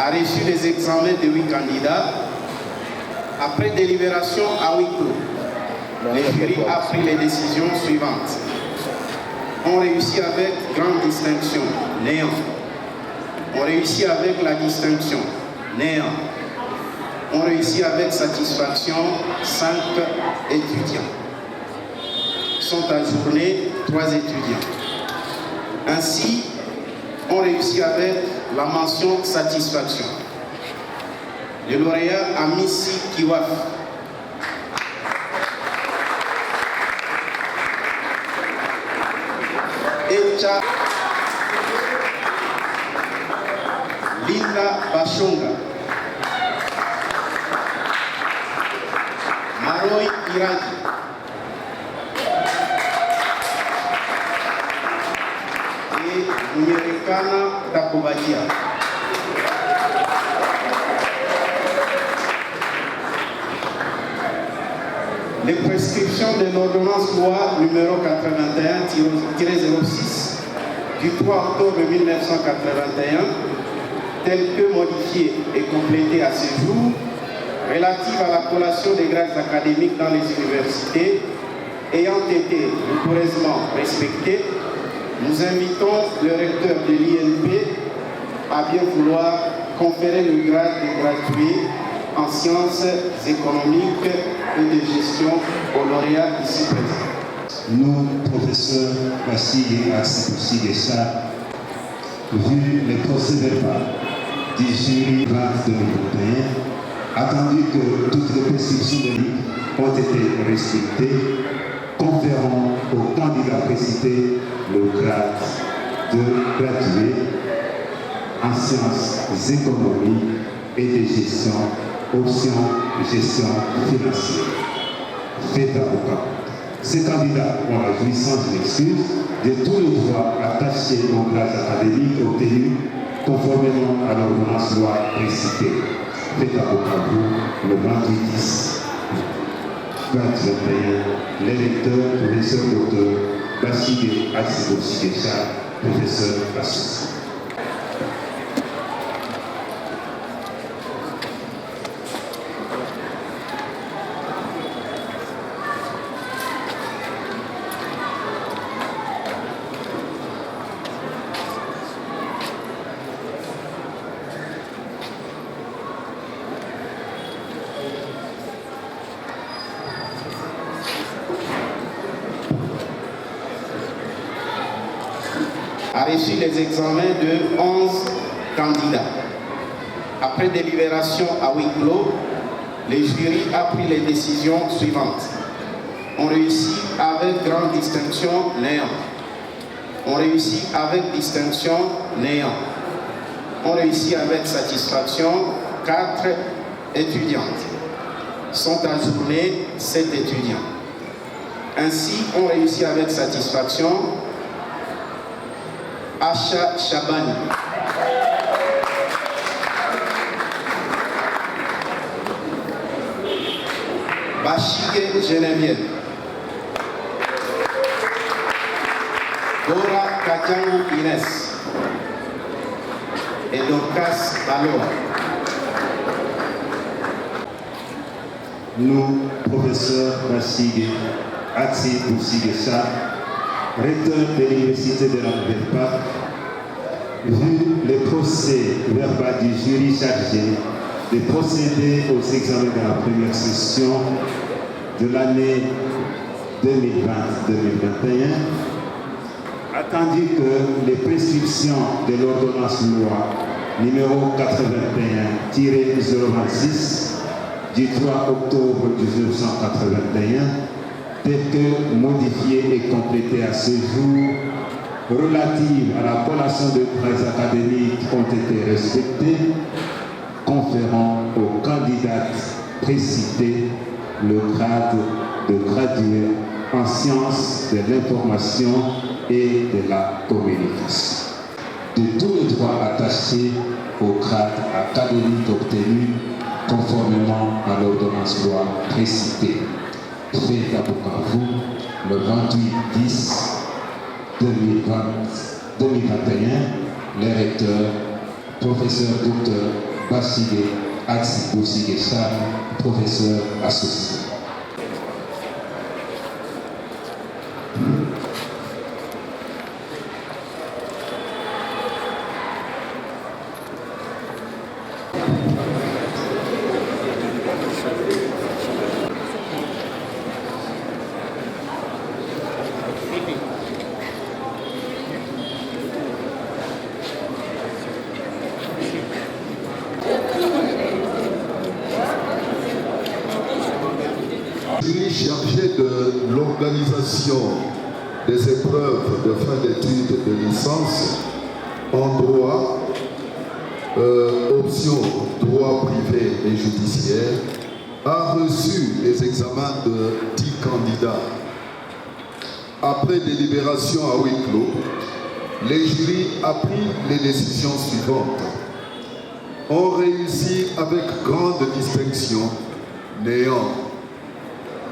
A reçu les examens de 8 candidats. Après délibération à huis clos, le jury a pris les décisions suivantes. On réussit avec grande distinction, néant. On réussit avec la distinction, néant. On réussit avec satisfaction 5 étudiants. Sont ajournés 3 étudiants. Ainsi, on réussit avec la mention satisfaction. Le lauréat Amissi Kiwaf. Linda Bashonga, Maroy Iraki, et Munyerekana Takobadia. Les prescriptions de l'ordonnance loi numéro 81-06 du 3 octobre 1981, telle que modifiée et complétée à ce jour, relative à la collation des grades académiques dans les universités, ayant été rigoureusement respectées, nous invitons le recteur de l'INP à bien vouloir conférer le grade de gradué en sciences économiques et de gestion au lauréat ici présent. Nous, professeurs Bassig et Axiboussi Guessar, vu les procès-verbal du jury 20 2021, attendu que toutes les prescriptions de l'INP ont été respectées, conférant aux candidats précités le grade de gradué en sciences économiques et de gestion, option gestion financière. Fait avocat. Ces candidats ont la jouissance d'excuse de tous les droits attachés aux grades académiques obtenus conformément à l'ordonnance loi précitée. Fait avocat vous, le 28-10 2021, l'électeur, professeur docteur Bassig Axiboussi Guessar, professeur associé. A reçu les examens de 11 candidats. Après délibération à huis clos, le jury a pris les décisions suivantes. On réussit avec grande distinction néant. On réussit avec distinction néant. On réussit avec satisfaction 4 étudiantes. Sont ajournés 7 étudiants. Ainsi, on réussit avec satisfaction Asha Shabani, Bashige Geneviève, Dora Kajangu Inès et Dorcas Baloa. Nous, professeurs Bassig Axiboussi Guessar, recteur de l'Université de la Nouvelle-Pâque, vu le procès verbal du jury chargé de procéder aux examens de la première session de l'année 2020-2021, attendu que les prescriptions de l'ordonnance loi numéro 81-026 du 3 octobre 1981, telle que modifiée et complétée à ce jour, relative à la collation de grades académiques ont été respectées, conférant aux candidates précitées le grade de gradué en sciences de l'information et de la communication. De tous les droits attachés au grade académique obtenu conformément à l'ordonnance loi précitée. Fait à Bukavu le 28-10 2021, les recteurs, professeur docteur Bassig Axiboussi Guessar, professeur associé. Jury chargé de l'organisation des épreuves de fin d'études de licence en droit option droit privé et judiciaire, a reçu les examens de 10 candidats. Après délibération à huis clos, les jurys ont pris les décisions suivantes. Ont réussi avec grande distinction, néant.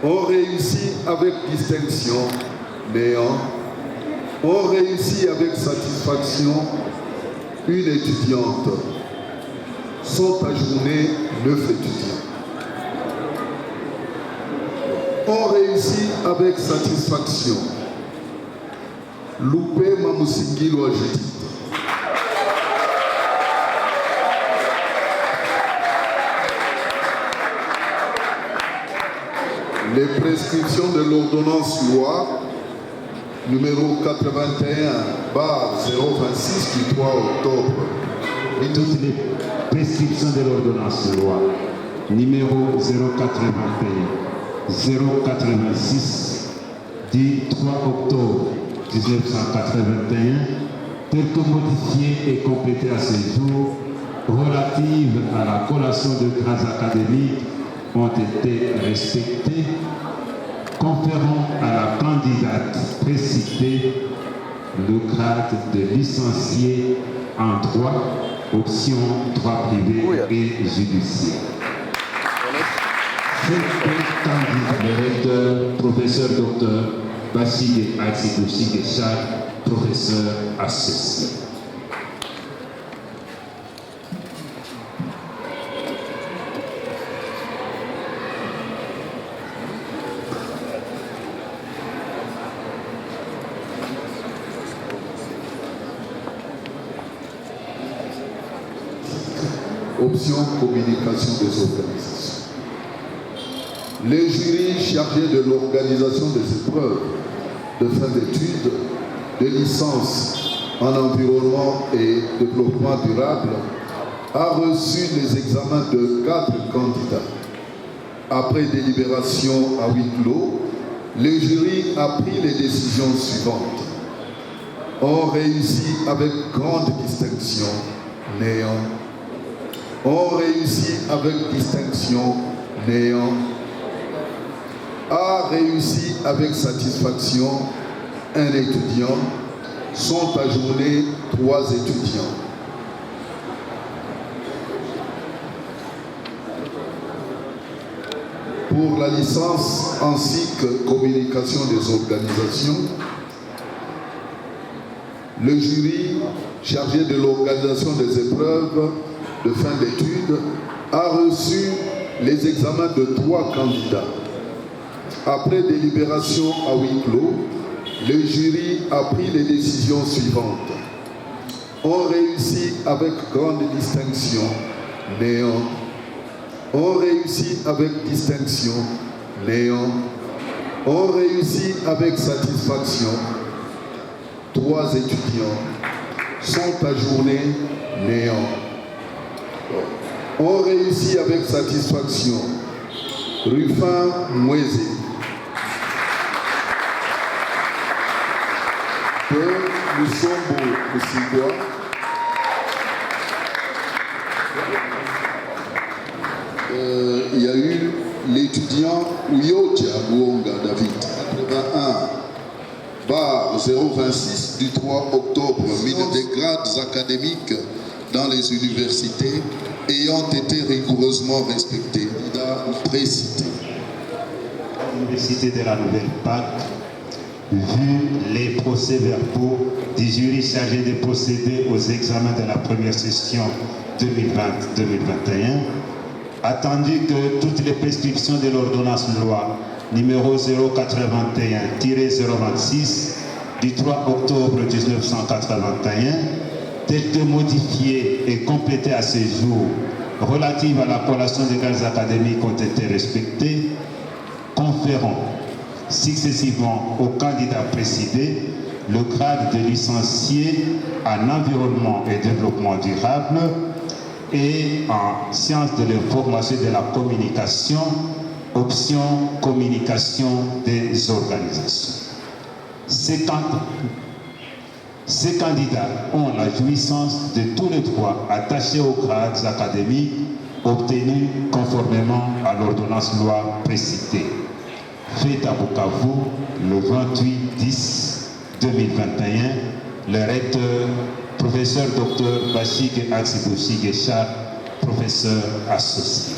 Ont réussi avec distinction, néant. Ont réussi avec satisfaction, une étudiante. Sont ajournés 9 étudiants. Ont réussi avec satisfaction. Loupé Mamousingilo Judith. Les prescriptions de l'ordonnance loi numéro 81/026 du 3 octobre. Toutes les prescriptions de l'ordonnance loi numéro 081/086 du 3 octobre 1981, telles que modifiées et complétées à ce jour, relatives à la collation de grades académiques, ont été respectées, conférant à la candidate précitée le grade de licencié en droit, option droit privé et judiciaire. Le recteur, professeur docteur Bassige Atsidoussi Geshak, professeur associé. Option communication des organisations. Les jurys chargés de l'organisation des épreuves de fin d'études, de licence en environnement et développement durable a reçu les examens de 4 candidats. Après délibération à huis clos, le jury a pris les décisions suivantes. Ont réussi avec grande distinction, néant. Ont réussi avec distinction, néant. A réussi avec satisfaction, un étudiant. Sont ajournés 3 étudiants. Pour la licence ainsi que communication des organisations, le jury chargé de l'organisation des épreuves de fin d'études a reçu les examens de 3 candidats. Après délibération à huis clos, le jury a pris les décisions suivantes. Ont réussi avec grande distinction, néant. Ont réussi avec distinction, néant. Ont réussi avec satisfaction, 3 étudiants. Sont ajournés, néant. Ont réussi avec satisfaction, Rufin Mouézé. De Lussombo Moussingwa. Il y a eu l'étudiant Ouyotia Bouonga David, 81/026 du 3 octobre, mine des grades académiques dans les universités ayant été rigoureusement respectés, précité. L'université de la Nouvelle-Pâque, vu les procès-verbaux du jury chargé de procéder aux examens de la première session 2020-2021, attendu que toutes les prescriptions de l'ordonnance loi numéro 081-026 du 3 octobre 1981, telles que modifiées et complétées à ce jour, relatives à la collation des grades académiques ont été respectées, conférant successivement aux candidats précédés le grade de licencié en environnement et développement durable et en sciences de l'information et de la communication, option communication des organisations. Ces candidats ont la jouissance de tous les droits attachés aux grades académiques obtenus conformément à l'ordonnance loi précitée, faite à Bukavu le 28/10/2021, le recteur, professeur Dr Bashige Axiboshige Charles, professeur associé.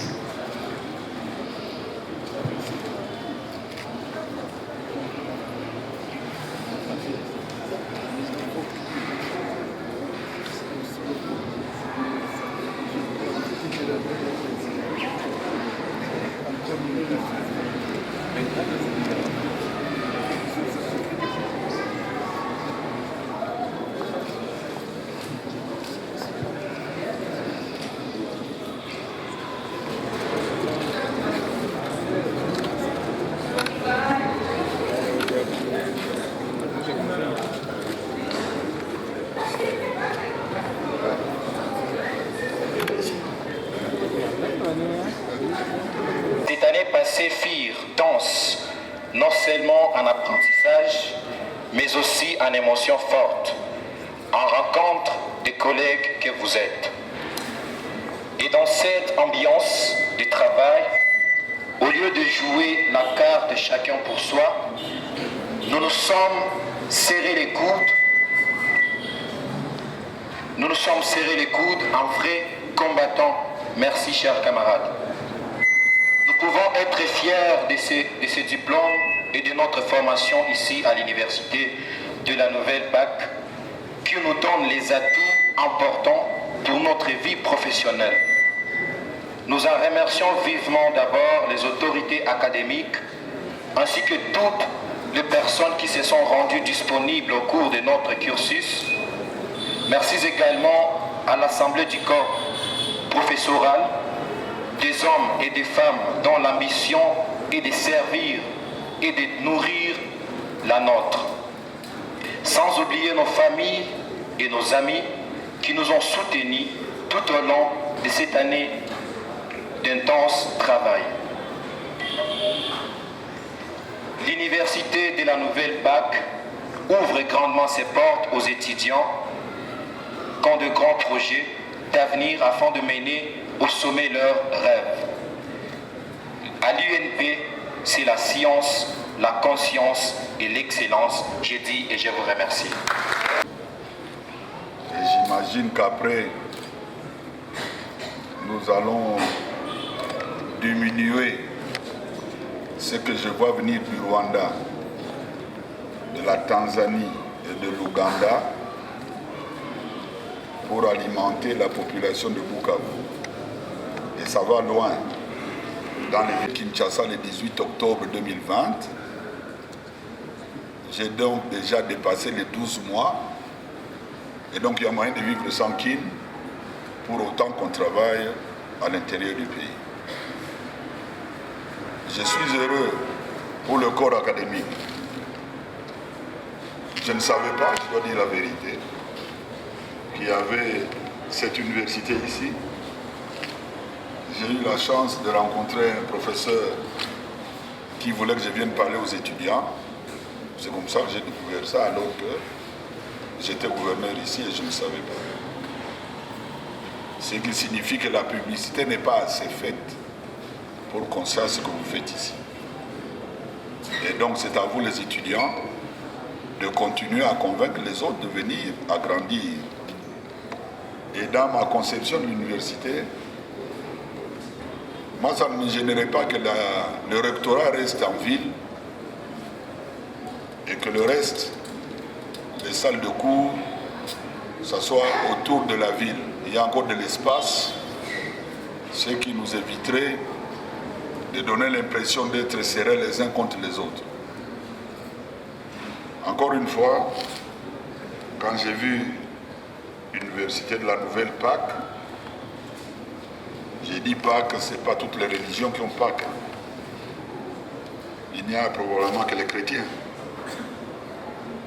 Cette année passée furent denses, non seulement en apprentissage, mais aussi en émotions fortes, en rencontre des collègues que vous êtes. Et dans cette ambiance de travail, au lieu de jouer la carte de chacun pour soi, nous nous sommes serrés les coudes. Nous nous sommes serrés les coudes en vrais combattants. Merci, chers camarades. Nous pouvons être fiers de ces diplômes et de notre formation ici à l'université de la Nouvelle BAC, qui nous donne les atouts importants pour notre vie professionnelle. Nous en remercions vivement d'abord les autorités académiques ainsi que toutes les personnes qui se sont rendues disponibles au cours de notre cursus. Merci également à l'Assemblée du corps professoral, des hommes et des femmes dont l'ambition est de servir et de nourrir la nôtre. Sans oublier nos familles et nos amis qui nous ont soutenus tout au long de cette année d'intense travail. L'université de la Nouvelle BAC ouvre grandement ses portes aux étudiants qui ont de grands projets d'avenir afin de mener au sommet leurs rêves. À l'UNP, c'est la science, la conscience et l'excellence. J'ai dit et je vous remercie. Et j'imagine qu'après, nous allons diminuer ce que je vois venir du Rwanda, de la Tanzanie et de l'Ouganda pour alimenter la population de Bukavu. Et ça va loin. Dans les Kinshasa le 18 octobre 2020, j'ai donc déjà dépassé les 12 mois. Et donc il y a moyen de vivre sans kin pour autant qu'on travaille à l'intérieur du pays. Je suis heureux pour le corps académique. Je ne savais pas, je dois dire la vérité, qu'il y avait cette université ici. J'ai eu la chance de rencontrer un professeur qui voulait que je vienne parler aux étudiants. C'est comme ça que j'ai découvert ça, alors que j'étais gouverneur ici et je ne savais pas. Ce qui signifie que la publicité n'est pas assez faite pour qu'on sache ce que vous faites ici. Et donc c'est à vous les étudiants de continuer à convaincre les autres de venir agrandir. Et dans ma conception de l'université, moi ça ne me gênerait pas que le rectorat reste en ville et que le reste, les salles de cours, ça soit autour de la ville. Il y a encore de l'espace, ce qui nous éviterait de donner l'impression d'être serrés les uns contre les autres. Encore une fois, quand j'ai vu l'université de la Nouvelle Pâques, j'ai dit pas que ce n'est pas toutes les religions qui ont Pâques. Il n'y a probablement que les chrétiens.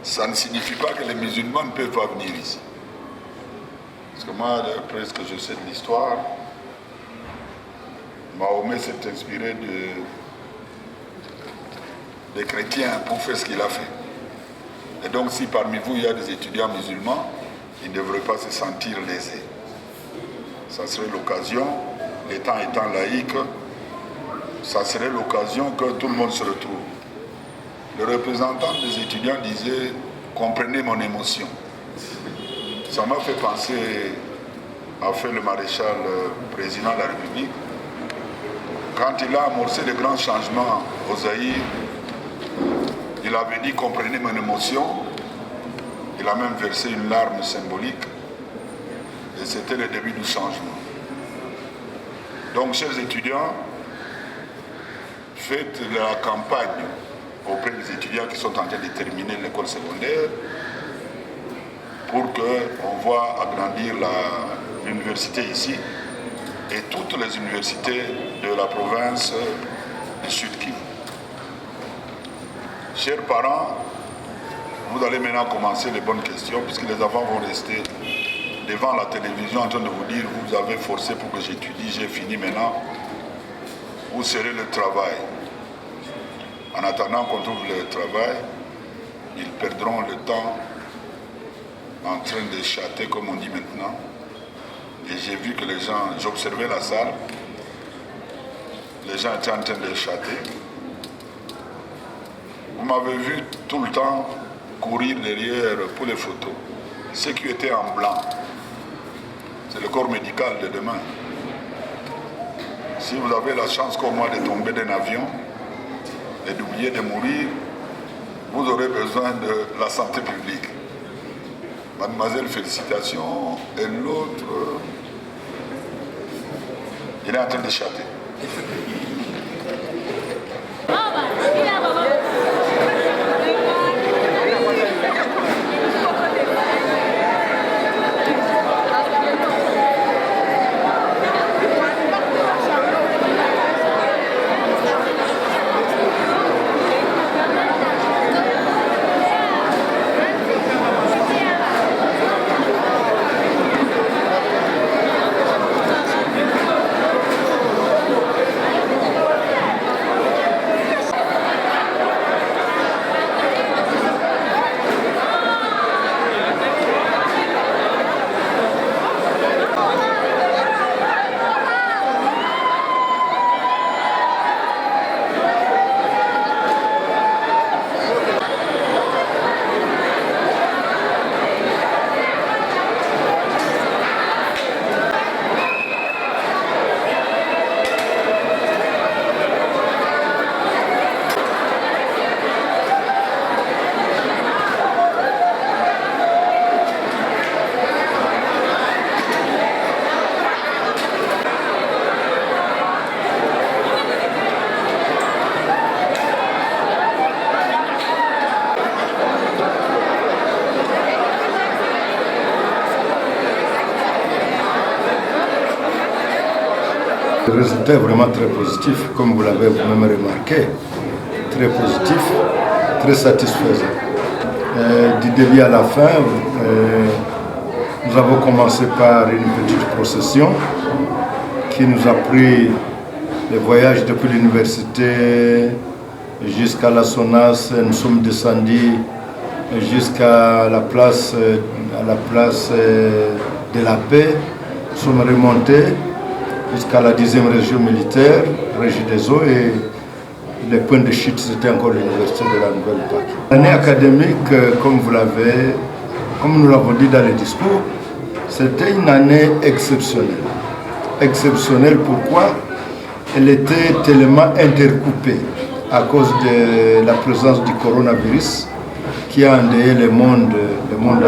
Ça ne signifie pas que les musulmans ne peuvent pas venir ici. Parce que moi, d'après ce que je sais de l'histoire, Mahomet s'est inspiré des chrétiens pour faire ce qu'il a fait. Et donc si parmi vous il y a des étudiants musulmans, ils ne devraient pas se sentir lésés. Ça serait l'occasion, l'État étant laïque, ça serait l'occasion que tout le monde se retrouve. Le représentant des étudiants disait « Comprenez mon émotion ». Ça m'a fait penser à fait le maréchal président de la République. Quand il a amorcé les grands changements au Zaïre, il avait dit « Comprenez mon émotion ». Il a même versé une larme symbolique. Et c'était le début du changement. Donc, chers étudiants, faites la campagne auprès des étudiants qui sont en train de terminer l'école secondaire pour qu'on voit agrandir l'université ici et toutes les universités de la province du Sud-Kivu. Chers parents, vous allez maintenant commencer les bonnes questions puisque les enfants vont rester devant la télévision en train de vous dire vous avez forcé pour que j'étudie, j'ai fini maintenant. Où serait le travail? En attendant qu'on trouve le travail, ils perdront le temps en train de chatter comme on dit maintenant. Et j'ai vu que les gens, j'observais la salle, les gens étaient en train de chatter. Vous m'avez vu tout le temps courir derrière pour les photos. Ceux qui étaient en blanc, c'est le corps médical de demain. Si vous avez la chance comme moi de tomber d'un avion et d'oublier de mourir, vous aurez besoin de la santé publique. Mademoiselle, félicitations. Et l'autre, il est en train de chatter. Le résultat est vraiment très positif, comme vous l'avez vous-même remarqué. Très positif, très satisfaisant. Du début à la fin, nous avons commencé par une petite procession qui nous a pris le voyage depuis l'université jusqu'à la Sonas. Nous sommes descendus jusqu'à la place de la paix. Nous sommes remontés jusqu'à la 10e région militaire, régie des eaux, et les points de chute, c'était encore l'université de la Nouvelle-Pâques. L'année académique, comme nous l'avons dit dans les discours, c'était une année exceptionnelle. Exceptionnelle pourquoi? Elle était tellement intercoupée à cause de la présence du coronavirus qui a endeuillé le monde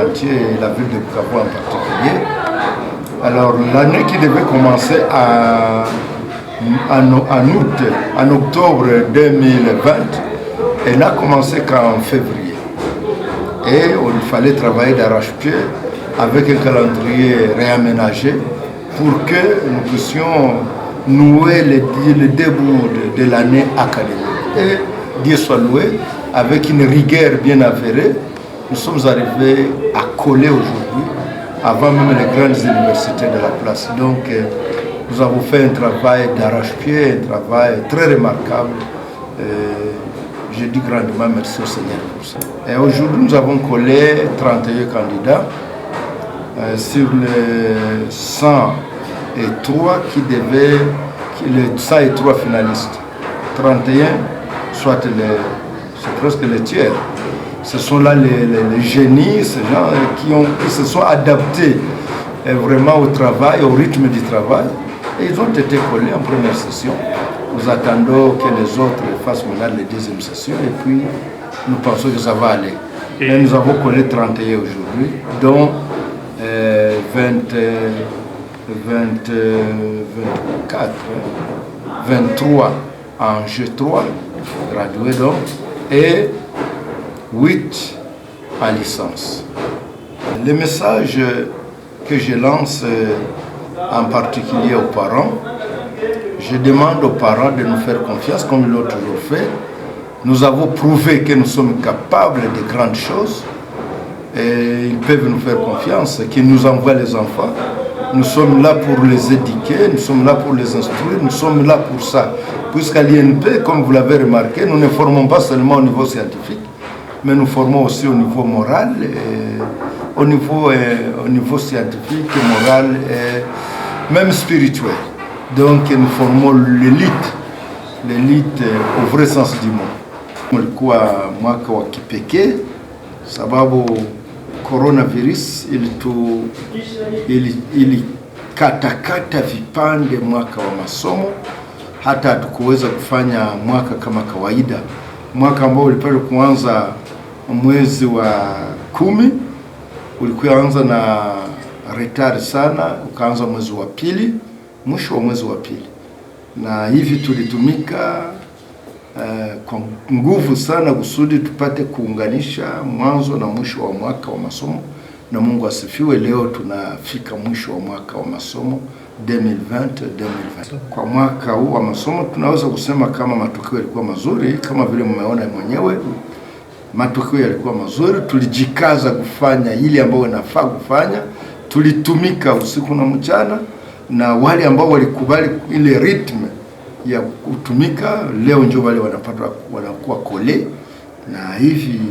entier et la ville de Bukavu en particulier. Alors l'année qui devait commencer en octobre 2020, elle n'a commencé qu'en février. Et il fallait travailler d'arrache-pied avec un calendrier réaménagé pour que nous puissions nouer le début de l'année académique. Et Dieu soit loué, avec une rigueur bien avérée, nous sommes arrivés à coller aujourd'hui avant même les grandes universités de la place. Donc, nous avons fait un travail d'arrache-pied, un travail très remarquable. Je dis grandement merci au Seigneur pour ça. Et aujourd'hui, nous avons collé 31 candidats sur les 103 qui devaient, les 103 finalistes. 31, soit c'est presque le tiers. Ce sont là les génies, ces gens qui se sont adaptés vraiment au travail, au rythme du travail. Et ils ont été collés en première session. Nous attendons que les autres fassent maintenant la deuxième session et puis nous pensons que ça va aller. Et nous avons collé 31 aujourd'hui, dont 23 en G3, gradués donc, et 8 en licence. Le message que je lance en particulier aux parents, je demande aux parents de nous faire confiance comme ils l'ont toujours fait. Nous avons prouvé que nous sommes capables de grandes choses et ils peuvent nous faire confiance, qu'ils nous envoient les enfants. Nous sommes là pour les éduquer, nous sommes là pour les instruire, nous sommes là pour ça. Puisqu'à l'INP, comme vous l'avez remarqué, nous ne formons pas seulement au niveau scientifique, mais nous formons aussi au niveau moral, au niveau scientifique, moral et même spirituel. Donc nous formons l'élite au vrai sens du mot. Ulikuwa mwaka wa kipekee sababu coronavirus ilikatakata vipande mwaka wa masomo, hata hatukuweza kufanya mwaka kama kawaida. Mwaka ambao ulipaswa kuanza mwezi wa 10 ulikuwa anza na retard sana, ukaanza mwezi wa pili, mwisho wa mwezi wa pili. Na hivi tulitumika kwa nguvu sana kusudi tupate kuunganisha mwanzo na mwisho wa mwaka wa masomo, na Mungu asifiwe, leo tunafika mwisho wa mwaka wa masomo 2020. Kwa mwaka huu wa masomo tunaweza kusema kama matokeo yalikuwa mazuri, kama vile mmeona mwenyewe. Matokeo yalikuwa mazuri, tulijikaza kufanya ile ambayo inafaa kufanya, tulitumika usiku na mchana, na wale ambao walikubali ile ritme ya kutumika leo ndio wale wanakuwa kole, na hivi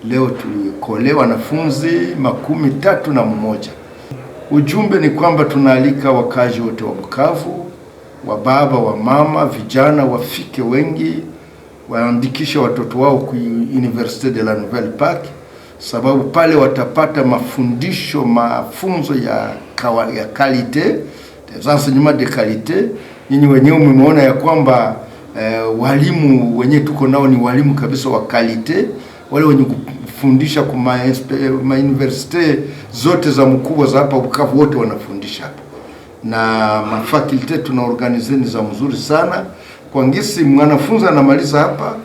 leo tulikole wanafunzi 31. Ujumbe ni kwamba tunaalika wakazi wote wa Bukavu, wa baba, wa mama, vijana wafike wengi, waandikishe watoto wao ku Université de la Nouvelle Pac, sababu pale watapata mafunzo ya qualité, des enseignements de qualité. Nyinyi wenyewe mmeona ya kwamba walimu wenyewe tuko nao ni walimu kabisa wa qualité, wale wenye kufundisha kwa universite zote za mkubwa za hapa Bukavu, wote wanafundisha hapa, na mafakulte tunaorganize ni za mzuri sana. Kwa ngisi mwanafunzi anamaliza hapa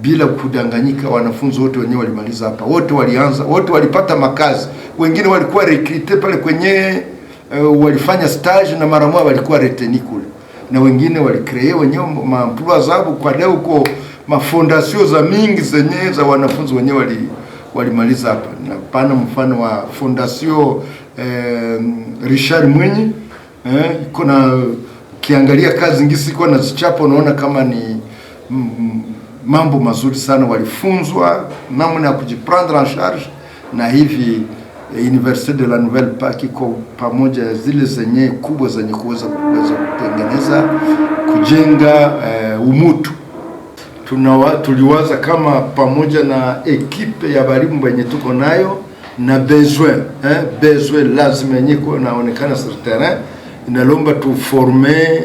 bila kudanganyika, wanafunzi wote wenyewe walimaliza hapa, wote walianza, wote walipata makazi, wengine walikuwa recruté pale kwenye walifanya stage na mara moja walikuwa reteni kule, na wengine walicree wenyewe maemploi zao. Kwa leo uko mafondation za mingi zenye za wanafunzi wenyewe walimaliza hapa, na pana mfano wa fondation Richard Mwenyi iko na kiangalia kazi ngisi iko na zichapo, unaona kama ni mambo mazuri sana. Walifunzwa namna ya kujiprendre en charge, na hivi Université de la Nouvelle Pac iko pamoja zile zenye kubwa zenye kuweza kutengeneza kujenga umutu. Tuliwaza kama pamoja na ekipe ya walimu wenye tuko nayo na besoin lazima yenye kuonekana sur terrain, inalomba tu former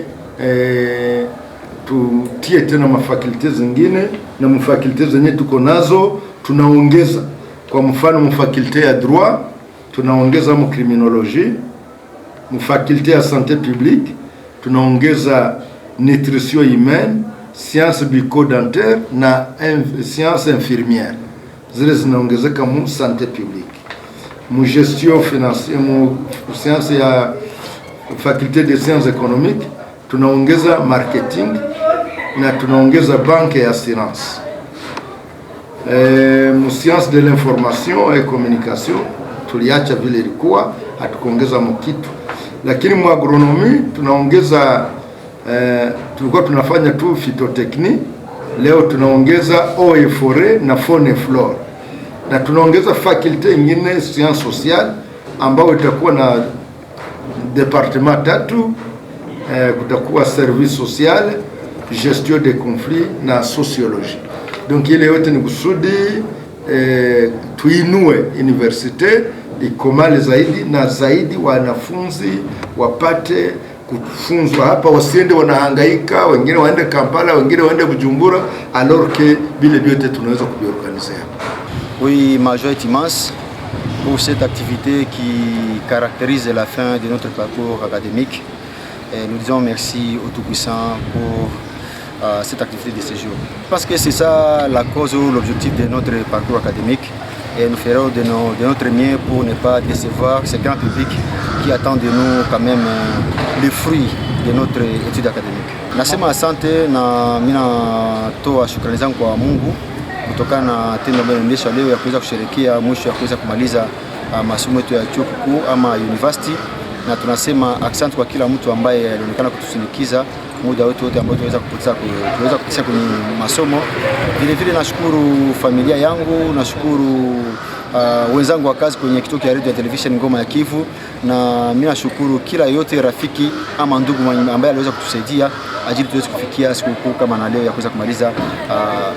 tutie tena mafakulte zingine, na mafakulte zenye tuko nazo tunaongeza. Kwa mfano mafakulte ya droit tunaongeza mu criminologie, mafakulte ya santé publique tunaongeza nutrition humaine, sciences bucco-dentaire na sciences infirmières, zile zinaongezeka mu santé publique. Mu gestion financière, mu sciences ya faculté de sciences économiques tunaongeza marketing na tunaongeza banque et assurance. Mu sciences de l'information et communication tuliacha vile ilikuwa, hatukuongeza mkitu. Lakini mu agronomie tunaongeza tulikuwa tunafanya tu phytotechnie, Leo tunaongeza eau et forêt na faune et flore, na tunaongeza fakulte nyingine sciences sociales ambao itakuwa na departement tatu. Kutakuwa service social, gestion des conflits na sociologie. Donc ile yote ni kusudi tuinue universite ikomale zaidi na zaidi, wanafunzi wapate kufunzwa hapa, wasiende wanahangaika, wengine waende Kampala, wengine waende Bujumbura, alors que bile biote tunaweza kubiorganiser. Oui, ma joie est immense pour cette activité qui caractérise la fin de notre parcours académique. Et nous disons merci au Tout-Puissant pour cette activité de séjour. Parce que c'est ça la cause ou l'objectif de notre parcours académique. Et nous ferons de notre mieux pour ne pas décevoir ce grand public qui attend de nous quand même les fruits de notre étude académique. Nasema asante na mina toa shukrani zangu kwa Mungu kutokana na tendo ambalo nimeendesha leo ya kuweza kusherehekea mwisho ya kuweza kumaliza masomo yetu ya chuo kikuu ama university, na tunasema asante kwa kila mtu ambaye alionekana kutusindikiza muda wote ambao tuweza kupitia kwenye masomo. Vile vile nashukuru familia yangu, nashukuru wenzangu wa kazi kwenye kituo cha radio ya television Ngoma ya Kivu, na mimi nashukuru kila yote rafiki ama ndugu ambaye aliweza kutusaidia ajili tuweze kufikia siku kuu kama na leo ya kuweza kumaliza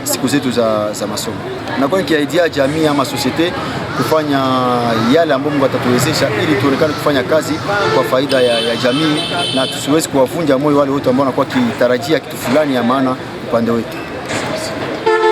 siku zetu za masomo. Na kwa nikiaidia jamii ama societe kufanya yale ambayo Mungu atatuwezesha ili tuonekane kufanya kazi kwa faida ya jamii, na tusiwezi kuwavunja moyo wale wote ambao wanakuwa kitarajia kitu fulani ya maana upande wetu.